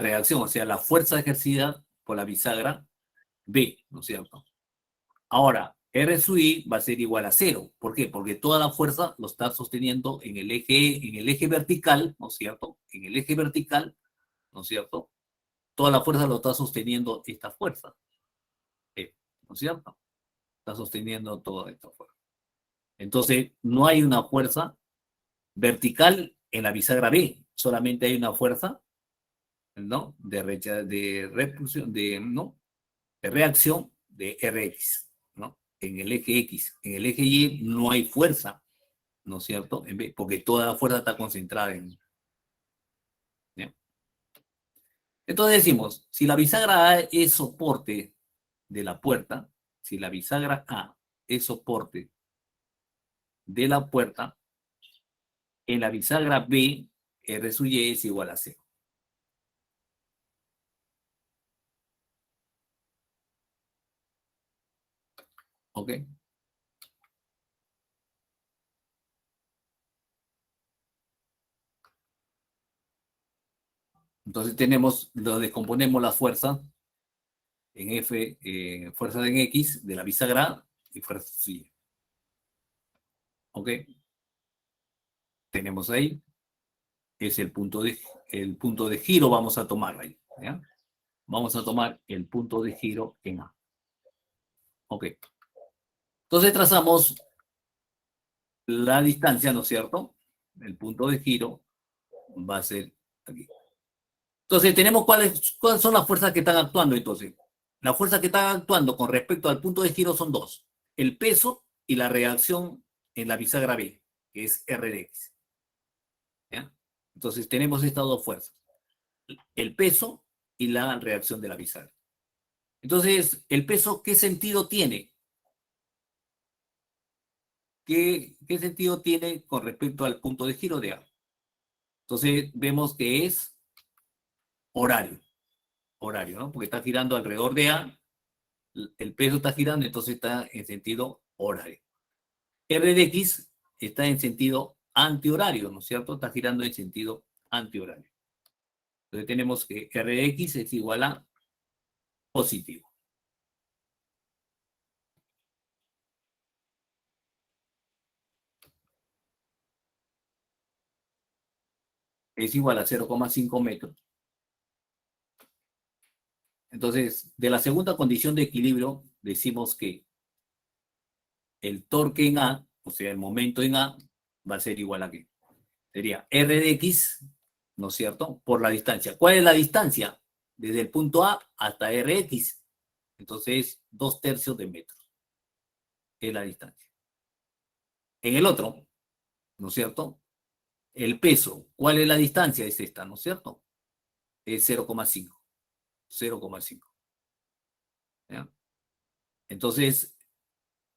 reacción, o sea, la fuerza ejercida por la bisagra B, ¿no es cierto? Ahora, R sub I va a ser igual a 0. ¿Por qué? Porque toda la fuerza lo está sosteniendo en el eje vertical, ¿no es cierto? En el eje vertical, ¿no es cierto? Toda la fuerza lo está sosteniendo esta fuerza, ¿no es cierto? Está sosteniendo toda esta fuerza. Entonces, no hay una fuerza vertical en la bisagra B, solamente hay una fuerza, ¿no? De repulsión, ¿no? De reacción de Rx, ¿no? En el eje X. En el eje Y no hay fuerza, ¿no es cierto? Porque toda la fuerza está concentrada en... ¿ya? Entonces decimos, si la bisagra A es soporte de la puerta, si la bisagra A es soporte de la puerta, en la bisagra B, R sub Y es igual a 0. ¿Ok? Entonces tenemos, lo descomponemos la fuerza en F, fuerza en X de la bisagra A y fuerza Y. ¿Ok? Tenemos ahí, es el punto de giro, vamos a tomar ahí. ¿Ya? Vamos a tomar el punto de giro en A. ¿Ok? Entonces trazamos la distancia, ¿no es cierto? El punto de giro va a ser aquí. Entonces tenemos cuáles son las fuerzas que están actuando entonces. Las fuerzas que están actuando con respecto al punto de giro son dos. El peso y la reacción en la bisagra B, que es R de X. ¿Ya? Entonces tenemos estas dos fuerzas. El peso y la reacción de la bisagra. Entonces, ¿el peso qué sentido tiene? ¿Qué sentido tiene con respecto al punto de giro de A? Entonces, vemos que es horario, ¿no? Porque está girando alrededor de A, el peso está girando, entonces está en sentido horario. R de X está en sentido antihorario, ¿no es cierto? Está girando en sentido antihorario. Entonces tenemos que R de X es igual a positivo. Es igual a 0,5 metros. Entonces, de la segunda condición de equilibrio, decimos que el torque en A, o sea, el momento en A, va a ser igual a qué. Sería R de X, ¿no es cierto? Por la distancia. ¿Cuál es la distancia? Desde el punto A hasta Rx. Entonces, 2/3 de metro es la distancia. En el otro, ¿no es cierto? El peso. ¿Cuál es la distancia? Es esta, ¿no es cierto? Es 0,5. 0,5. Entonces,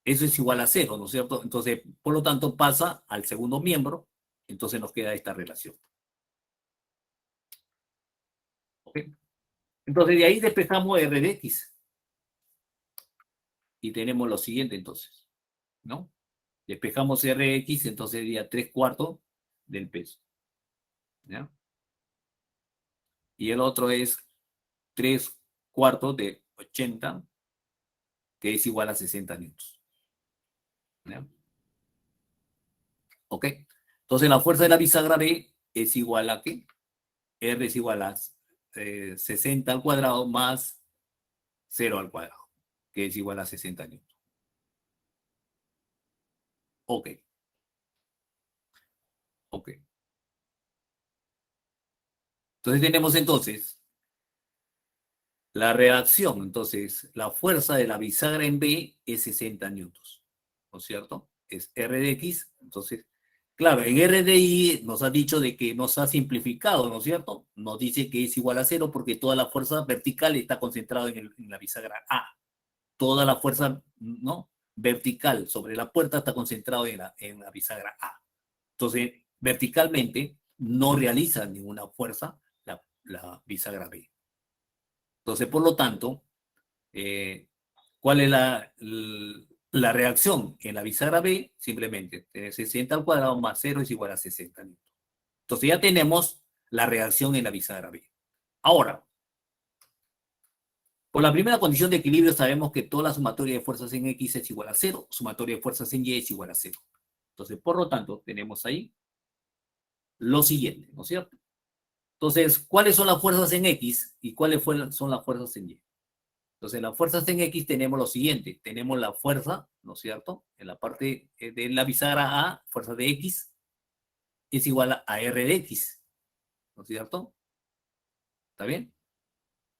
eso es igual a 0, ¿no es cierto? Entonces, por lo tanto, pasa al segundo miembro. Entonces nos queda esta relación. ¿Ok? Entonces, de ahí despejamos R de X. y tenemos lo siguiente entonces, ¿no? Despejamos Rx, entonces sería 3/4 del peso, ¿ya? Y el otro es 3/4 de 80, que es igual a 60 newtons, ¿ya? ¿Ok? Entonces la fuerza de la bisagra B es igual a ¿qué? R es igual a 60 al cuadrado más 0 al cuadrado, que es igual a 60 newtons. Ok, ok. Entonces tenemos entonces la reacción. Entonces, la fuerza de la bisagra en B es 60 newtons, ¿no es cierto? Es R de X. Entonces, claro, en R de Y nos ha dicho de que nos ha simplificado, ¿no es cierto? Nos dice que es igual a 0 porque toda la fuerza vertical está concentrada en la bisagra A. Toda la fuerza, ¿no?, vertical sobre la puerta está concentrada en la bisagra A. Entonces, verticalmente no realiza ninguna fuerza la bisagra B. Entonces, por lo tanto, ¿cuál es la reacción en la bisagra B? Simplemente 60 al cuadrado más 0 es igual a 60 newtons. Entonces ya tenemos la reacción en la bisagra B. Ahora, por la primera condición de equilibrio sabemos que toda la sumatoria de fuerzas en X es igual a 0, sumatoria de fuerzas en Y es igual a 0. Entonces, por lo tanto, tenemos ahí lo siguiente, ¿no es cierto? Entonces, ¿cuáles son las fuerzas en X y cuáles son las fuerzas en Y? Entonces, las fuerzas en X tenemos lo siguiente. Tenemos la fuerza, ¿no es cierto? En la parte de la bisagra A, fuerza de X es igual a R de X, ¿no es cierto? ¿Está bien?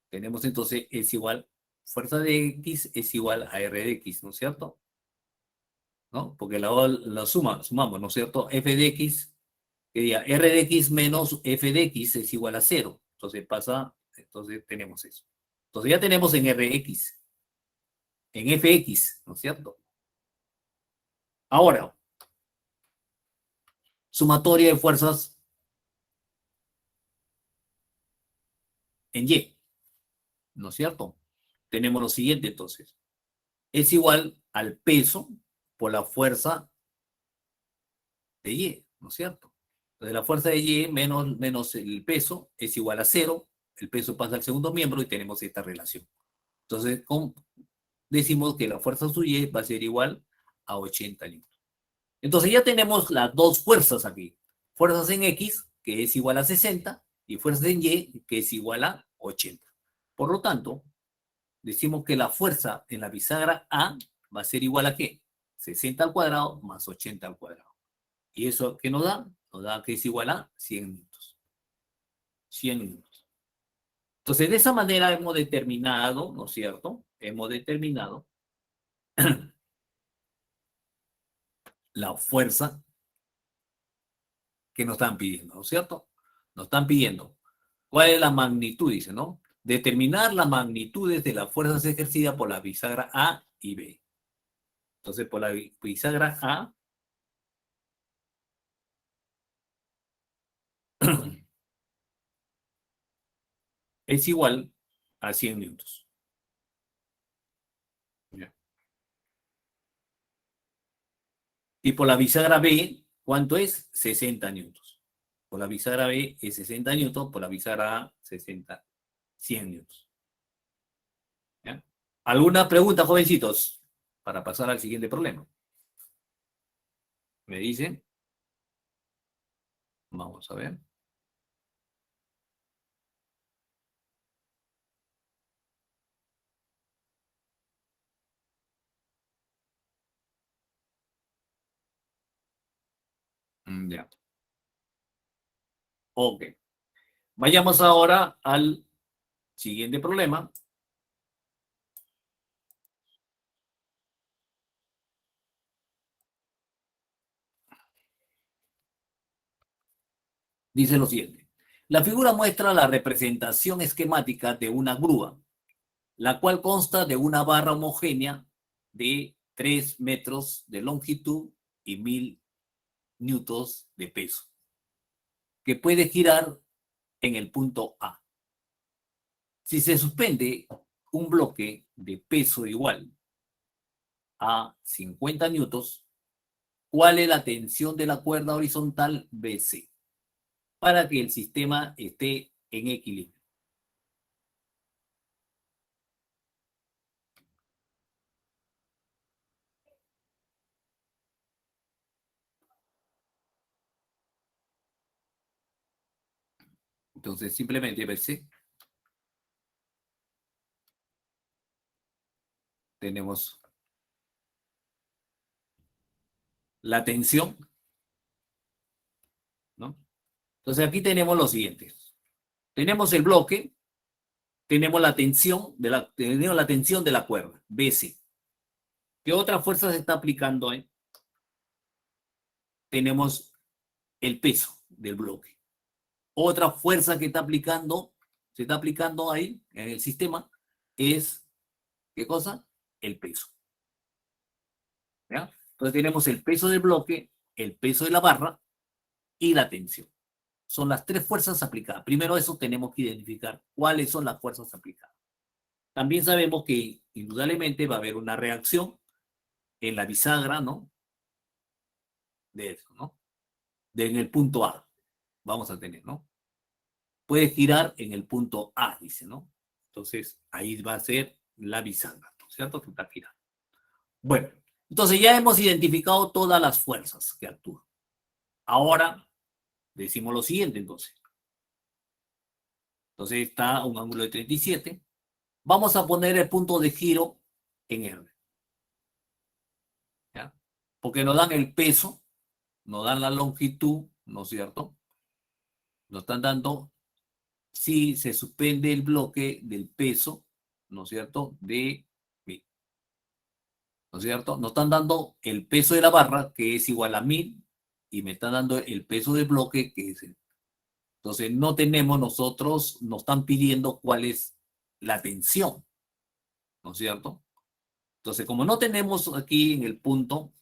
Tenemos entonces, es igual, fuerza de X es igual a R de X, ¿no es cierto? ¿No? Porque la sumamos, ¿no es cierto? F de X, que diga R de X menos F de X es igual a 0. Entonces tenemos eso. Entonces ya tenemos en Rx, en Fx, ¿no es cierto? Ahora, sumatoria de fuerzas en Y, ¿no es cierto? Tenemos lo siguiente entonces. Es igual al peso por la fuerza de Y, ¿no es cierto? Entonces la fuerza de Y menos el peso es igual a 0. El peso pasa al segundo miembro y tenemos esta relación. Entonces decimos que la fuerza sub Y va a ser igual a 80 newtons. Entonces ya tenemos las dos fuerzas aquí. Fuerzas en X, que es igual a 60, y fuerzas en Y, que es igual a 80. Por lo tanto, decimos que la fuerza en la bisagra A va a ser igual a ¿qué? 60 al cuadrado más 80 al cuadrado. ¿Y eso qué nos da? Nos da que es igual a 100 newtons. 100 newtons. Entonces, de esa manera hemos determinado, ¿no es cierto? Hemos determinado la fuerza que nos están pidiendo, ¿no es cierto? Nos están pidiendo cuál es la magnitud, dice, ¿no? Determinar las magnitudes de las fuerzas ejercidas por la bisagra A y B. Entonces, por la bisagra A, es igual a 100 newtons. ¿Ya? Y por la bisagra B, ¿cuánto es? 60 newtons. Por la bisagra B es 60 newtons, por la bisagra A 60, 100 newtons. ¿Ya? ¿Alguna pregunta, jovencitos? Para pasar al siguiente problema. ¿Me dicen? Vamos a ver. Ya. Ok. Vayamos ahora al siguiente problema. Dice lo siguiente. La figura muestra la representación esquemática de una grúa, la cual consta de una barra homogénea de 3 metros de longitud y 1000 newtons de peso, que puede girar en el punto A. Si se suspende un bloque de peso igual a 50 newtons, ¿cuál es la tensión de la cuerda horizontal BC? Para que el sistema esté en equilibrio. Entonces, simplemente BC, tenemos la tensión, ¿no? Entonces, aquí tenemos lo siguiente. Tenemos el bloque, tenemos la tensión de la cuerda, BC. ¿Qué otra fuerza se está aplicando ahí? Tenemos el peso del bloque. Otra fuerza que se está aplicando ahí en el sistema es, ¿qué cosa? El peso. ¿Ya? Entonces tenemos el peso del bloque, el peso de la barra y la tensión. Son las tres fuerzas aplicadas. Primero eso tenemos que identificar cuáles son las fuerzas aplicadas. También sabemos que indudablemente va a haber una reacción en la bisagra, ¿no? De eso, ¿no? En el punto A, vamos a tener, ¿no? Puede girar en el punto A, dice, ¿no? Entonces, ahí va a ser la bisagra, ¿no es cierto? Que está girando. Bueno, entonces ya hemos identificado todas las fuerzas que actúan. Ahora, decimos lo siguiente, entonces. Entonces, está un ángulo de 37. Vamos a poner el punto de giro en R. ¿Ya? Porque nos dan el peso, nos dan la longitud, ¿no es cierto? Nos están dando si se suspende el bloque del peso, ¿no es cierto? ¿No es cierto? Nos están dando el peso de la barra, que es igual a 1000, y me están dando el peso del bloque, que es... Entonces, no tenemos nosotros, nos están pidiendo cuál es la tensión, ¿no es cierto? Entonces, como no tenemos aquí en el punto,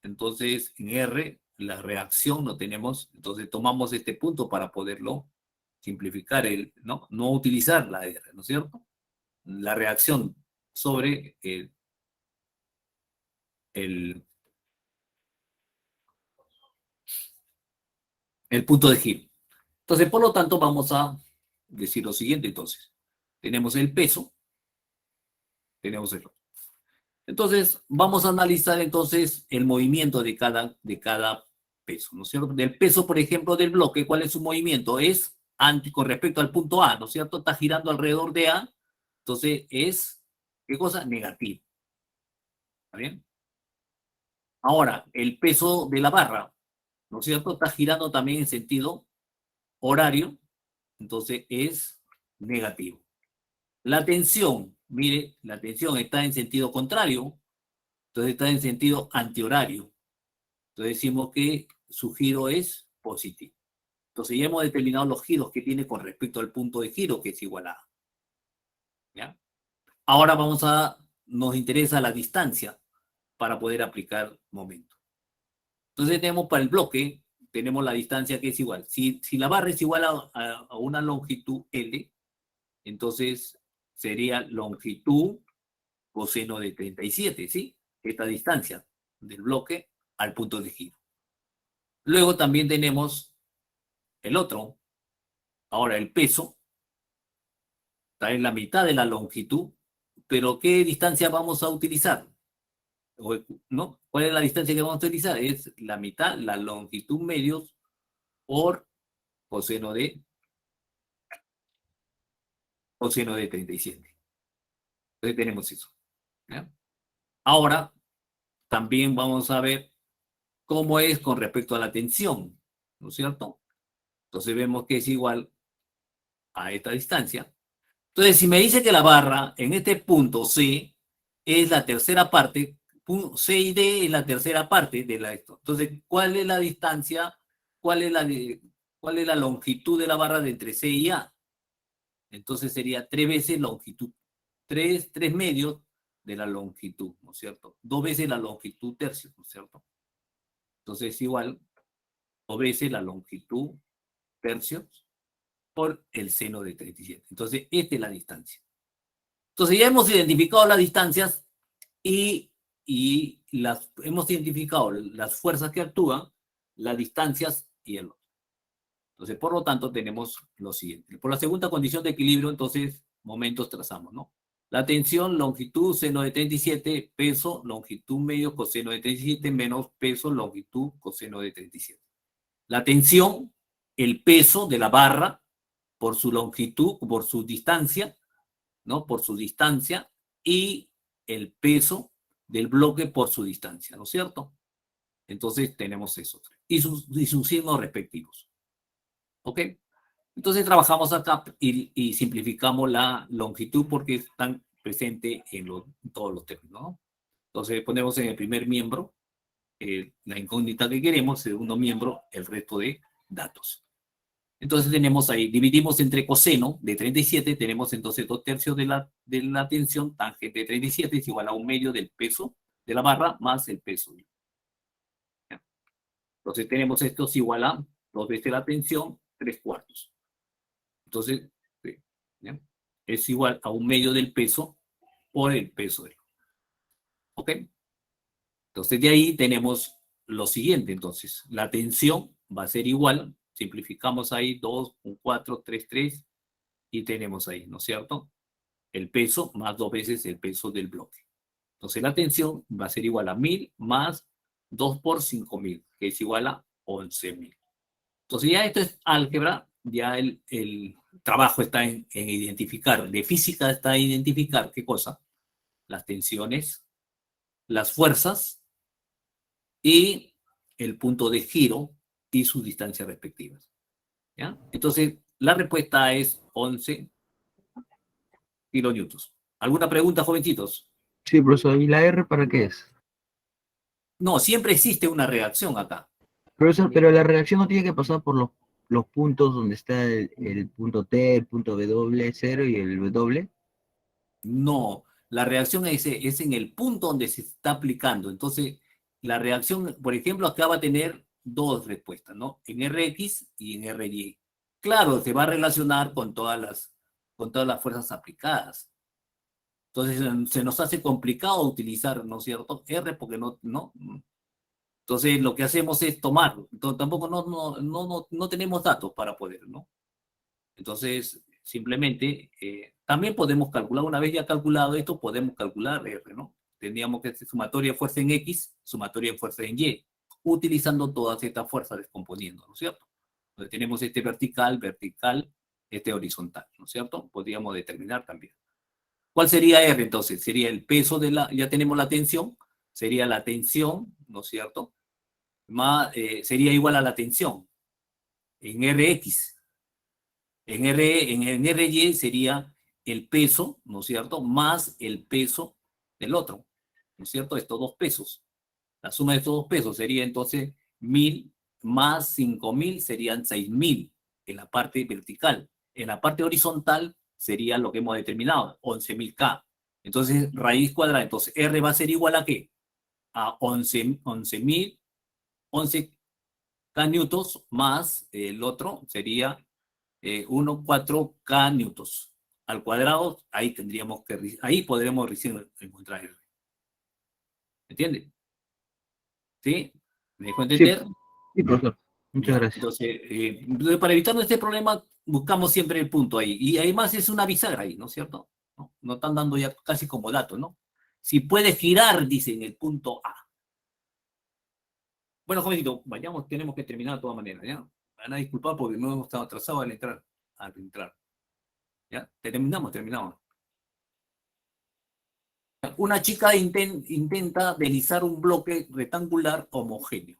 entonces en R, la reacción no tenemos, entonces tomamos este punto para poderlo simplificar, no utilizar la R, ¿no es cierto? La reacción sobre el, el punto de giro. Entonces, por lo tanto, vamos a decir lo siguiente, entonces. Tenemos el peso, tenemos el... Entonces, vamos a analizar entonces el movimiento de cada peso, ¿no es cierto? Del peso, por ejemplo, del bloque, ¿cuál es su movimiento? Es con respecto al punto A, ¿no es cierto? Está girando alrededor de A, entonces es, ¿qué cosa? Negativo. ¿Está bien? Ahora, el peso de la barra, ¿no es cierto? Está girando también en sentido horario, entonces es negativo. La tensión, mire, la tensión está en sentido contrario, entonces está en sentido antihorario. Entonces decimos que su giro es positivo. Entonces ya hemos determinado los giros que tiene con respecto al punto de giro, que es igual a A. ¿Ya? Ahora nos interesa la distancia para poder aplicar momento. Entonces tenemos para el bloque, tenemos la distancia que es igual. Si la barra es igual a una longitud L, entonces sería longitud coseno de 37, ¿sí? Esta distancia del bloque al punto de giro. Luego también tenemos el otro. Ahora el peso está en la mitad de la longitud, pero ¿qué distancia vamos a utilizar? ¿No? ¿Cuál es la distancia que vamos a utilizar? Es la mitad, la longitud medios por coseno de 37. Entonces tenemos eso. ¿Ya? Ahora también vamos a ver cómo es con respecto a la tensión, ¿no es cierto? Entonces vemos que es igual a esta distancia. Entonces, si me dice que la barra en este punto C es la tercera parte, C y D es la tercera parte de esto. Entonces, ¿cuál es la distancia? ¿Cuál es cuál es la longitud de la barra de entre C y A? Entonces sería 3 veces longitud, 3 medios de la longitud, ¿no es cierto? 2 veces la longitud tercio, ¿no es cierto? Entonces es igual 2 veces la longitud tercios por el seno de 37. Entonces, esta es la distancia. Entonces, ya hemos identificado las distancias y y hemos identificado las fuerzas que actúan, las distancias y el otro. Entonces, por lo tanto, tenemos lo siguiente. Por la segunda condición de equilibrio, entonces, momentos trazamos, ¿no? La tensión, longitud, seno de 37, peso, longitud medio, coseno de 37, menos peso, longitud, coseno de 37. La tensión, el peso de la barra por su longitud, por su distancia, ¿no? Por su distancia, y el peso del bloque por su distancia, ¿no es cierto? Entonces tenemos eso. Y sus signos respectivos. ¿Ok? Entonces trabajamos acá y simplificamos la longitud porque están presentes en todos los términos, ¿no? Entonces ponemos en el primer miembro la incógnita que queremos, segundo miembro el resto de datos. Entonces tenemos ahí, dividimos entre coseno de 37, tenemos entonces 2/3 de la tensión, tangente de 37 es igual a 1/2 del peso de la barra más el peso. Entonces tenemos esto es igual a 2 veces la tensión, 3/4. Entonces, ¿ya? Es igual a 1/2 del peso por el peso de. ¿Ok? Entonces de ahí tenemos lo siguiente, entonces, la tensión va a ser igual, simplificamos ahí 2, 4, 3, 3, y tenemos ahí, ¿no es cierto? El peso más 2 veces el peso del bloque. Entonces la tensión va a ser igual a 1000 más 2 por 5000, que es igual a 11000. Entonces ya esto es álgebra, ya el trabajo está en identificar, de física está en identificar, ¿qué cosa? Las tensiones, las fuerzas y el punto de giro y sus distancias respectivas. ¿Ya? Entonces la respuesta es 11 kilonewtons. ¿Alguna pregunta, jovencitos? Sí, profesor, ¿y la R para qué es? No, siempre existe una reacción acá. Profesor, pero la reacción no tiene que pasar por los puntos donde está el punto T, el punto W, 0 y el W. No, la reacción es en el punto donde se está aplicando. Entonces, la reacción, por ejemplo, acá va a tener dos respuestas, ¿no? En Rx y en Ry. Claro, se va a relacionar con todas las fuerzas aplicadas. Entonces, se nos hace complicado utilizar, ¿no es cierto? R porque no. Entonces, lo que hacemos es tomarlo. Entonces, tampoco no tenemos datos para poder, ¿no? Entonces, simplemente, también podemos calcular, una vez ya calculado esto, podemos calcular R, ¿no? Tendríamos que hacer sumatoria de fuerza en X, sumatoria de fuerza en Y, utilizando todas estas fuerzas descomponiendo, ¿no es cierto? Entonces tenemos este vertical, este horizontal, ¿no es cierto? Podríamos determinar también. ¿Cuál sería R entonces? Sería el peso ya tenemos la tensión, sería la tensión, ¿no es cierto? Sería igual a la tensión en Rx. En Ry sería el peso, ¿no es cierto?, más el peso del otro, ¿no es cierto? Estos dos pesos. La suma de estos dos pesos sería entonces 1000 más 5000 serían 6000 en la parte vertical. En la parte horizontal sería lo que hemos determinado, 11000 K. Entonces, raíz cuadrada. Entonces, R va a ser igual a ¿qué? A 11.000, 11 K newtons más el otro sería 4 K newtons al cuadrado, ahí podremos recién encontrar R. ¿Entiende? ¿Sí? ¿Me dejo Sí, entender? sí, profesor. Muchas Ya. gracias. Entonces, para evitar este problema, buscamos siempre el punto ahí. Y además es una bisagra ahí, ¿no es cierto? No están dando ya casi como dato, ¿no? Si puede girar, dicen el punto A. Bueno, jovencito, vayamos, tenemos que terminar de todas maneras, ¿ya? Van a disculpar porque no hemos estado atrasados al entrar. ¿Ya? Terminamos. Una chica intenta deslizar un bloque rectangular homogéneo.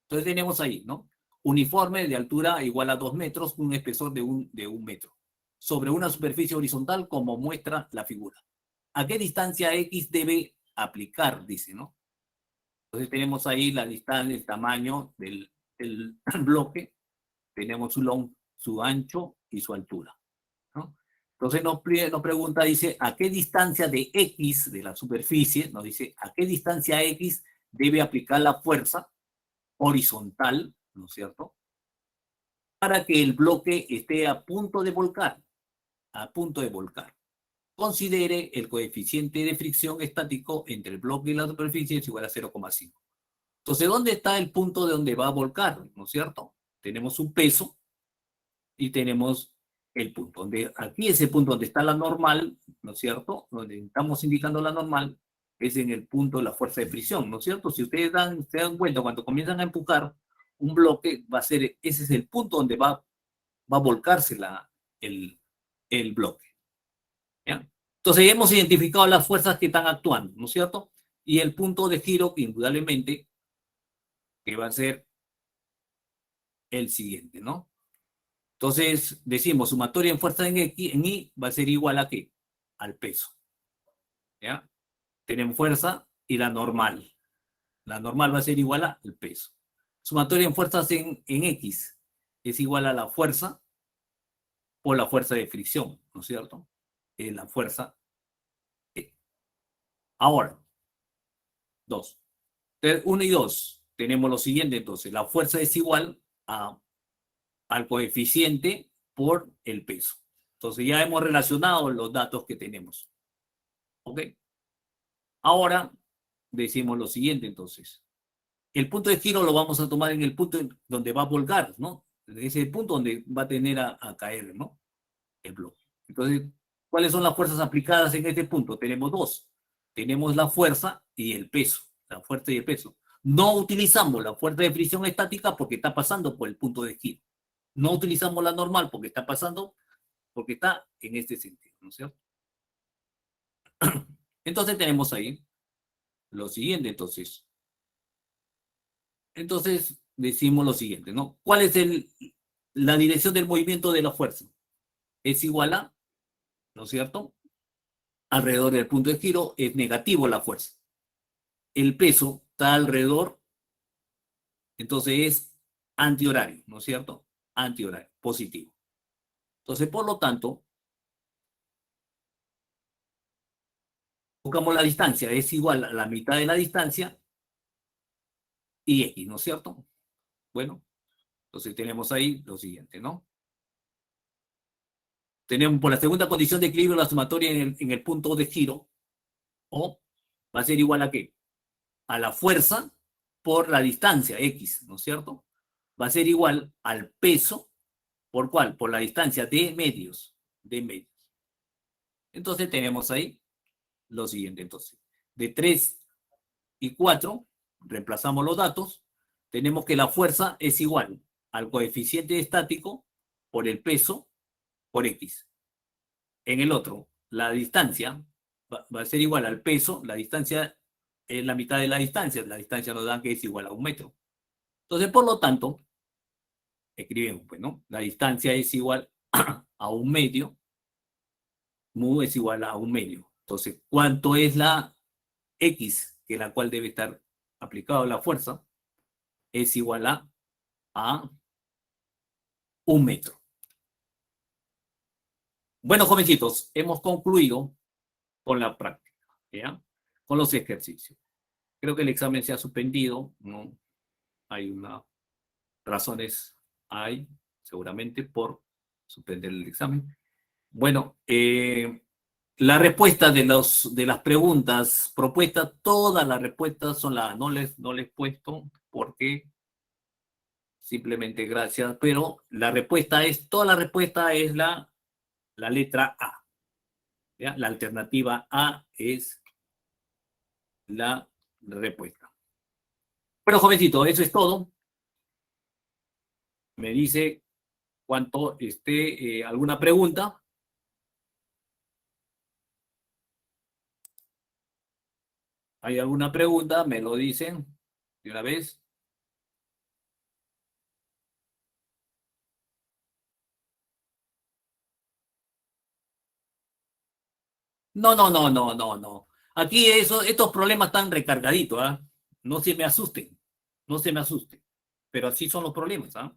Entonces tenemos ahí, ¿no? Uniforme de altura igual a 2 metros, un espesor de un metro, sobre una superficie horizontal como muestra la figura. ¿A qué distancia X debe aplicar? Dice, ¿no? Entonces tenemos ahí la distancia, el tamaño del bloque, tenemos su ancho y su altura, ¿no? Entonces nos pregunta, dice, ¿a qué distancia de X de la superficie? Nos dice, ¿a qué distancia X debe aplicar la fuerza horizontal, ¿no es cierto?, para que el bloque esté a punto de volcar, a punto de volcar. considere el coeficiente de fricción estático entre el bloque y la superficie es igual a 0,5. Entonces, ¿dónde está el punto de donde va a volcar? ¿No es cierto? Tenemos un peso y tenemos el punto. Aquí es el punto donde está la normal, ¿no es cierto? Donde estamos indicando la normal, es en el punto de la fuerza de fricción, ¿no es cierto? Si ustedes se dan cuenta, cuando comienzan a empujar un bloque, ese es el punto donde va a volcarse el bloque. ¿Ya? Entonces, hemos identificado las fuerzas que están actuando, ¿no es cierto? Y el punto de giro, que indudablemente, que va a ser el siguiente, ¿no? Entonces, decimos, sumatoria en fuerza en Y va a ser igual a ¿qué? Al peso. ¿Ya? Tenemos fuerza y la normal. La normal va a ser igual al peso. Sumatoria en fuerzas en X es igual a la fuerza por la fuerza de fricción, ¿no es cierto? La fuerza E. Ahora, 2. 1 y 2. Tenemos lo siguiente, entonces. La fuerza es igual al coeficiente por el peso. Entonces ya hemos relacionado los datos que tenemos. ¿Ok? Ahora decimos lo siguiente, entonces. El punto de giro lo vamos a tomar en el punto donde va a volcar, ¿no? Es el punto donde va a tener a caer, ¿no? El bloque. Entonces, ¿cuáles son las fuerzas aplicadas en este punto? Tenemos dos. Tenemos la fuerza y el peso. La fuerza y el peso. No utilizamos la fuerza de fricción estática porque está pasando por el punto de giro. No utilizamos la normal porque está en este sentido, ¿no es cierto? Entonces tenemos ahí lo siguiente, entonces. Entonces decimos lo siguiente, ¿no? ¿Cuál es la dirección del movimiento de la fuerza? Es igual a, ¿no es cierto? Alrededor del punto de giro es negativo la fuerza. El peso está alrededor, entonces es antihorario, ¿no es cierto? Antihorario, positivo. Entonces, por lo tanto, buscamos la distancia, es igual a la mitad de la distancia y X, ¿no es cierto? Bueno, entonces tenemos ahí lo siguiente, ¿no? Tenemos por la segunda condición de equilibrio la sumatoria en el punto de giro, o va a ser igual a ¿qué? A la fuerza por la distancia, X, ¿no es cierto? Va a ser igual al peso, ¿por cuál? Por la distancia de medios, Entonces tenemos ahí lo siguiente, entonces. De 3 y 4, reemplazamos los datos, tenemos que la fuerza es igual al coeficiente estático por el peso por X. En el otro, la distancia va a ser igual al peso, la distancia es la mitad de la distancia nos da que es igual a 1 metro. Entonces, por lo tanto, escribimos, pues, ¿no? La distancia es igual a 1 medio, mu es igual a 1 medio. Entonces, ¿cuánto es la X, que la cual debe estar aplicada la fuerza? Es igual a 1 metro. Bueno, jovencitos, hemos concluido con la práctica, ¿ya? Con los ejercicios. Creo que el examen se ha suspendido, ¿no? Hay razones, seguramente, por suspender el examen. Bueno, la respuesta de las preguntas propuestas, todas las respuestas son las, no les he puesto porque simplemente gracias, pero toda la respuesta es la letra A. ¿Ya? La alternativa A es la respuesta. Bueno, jovencito, eso es todo. Me dice cuánto esté alguna pregunta. ¿Hay alguna pregunta? Me lo dicen de una vez. No, no, no, no, no, no. Aquí estos problemas están recargaditos, ¿ah? No se me asusten, no se me asusten. Pero así son los problemas, ¿ah?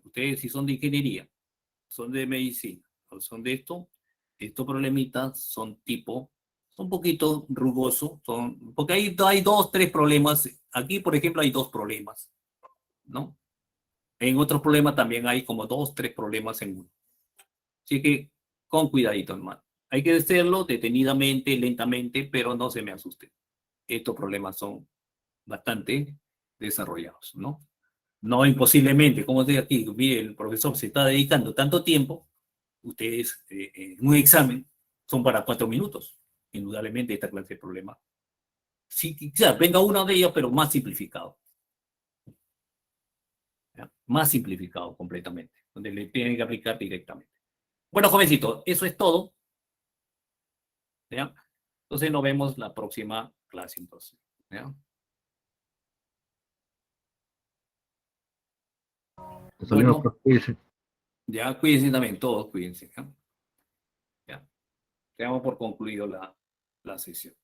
Ustedes si son de ingeniería, son de medicina, o son de estos problemitas son son un poquito rugosos, porque hay dos, tres problemas. Aquí, por ejemplo, hay dos problemas, ¿no? En otros problemas también hay como dos, tres problemas en uno. Así que con cuidadito, hermano. Hay que hacerlo detenidamente, lentamente, pero no se me asusten. Estos problemas son bastante desarrollados, ¿no? No imposiblemente, como dice aquí, mire, el profesor se está dedicando tanto tiempo, ustedes en un examen son para 4 minutos. Indudablemente esta clase de problema. Sí, quizás venga una de ellas, pero más simplificado. ¿Ya? Más simplificado completamente, donde le tienen que aplicar directamente. Bueno, jovencito, eso es todo. ¿Ya? Entonces nos vemos la próxima clase, entonces. ¿Ya? Hasta luego, Bueno, profe. ya cuídense también, todos cuídense. ¿Ya? Ya. Damos por concluido la sesión.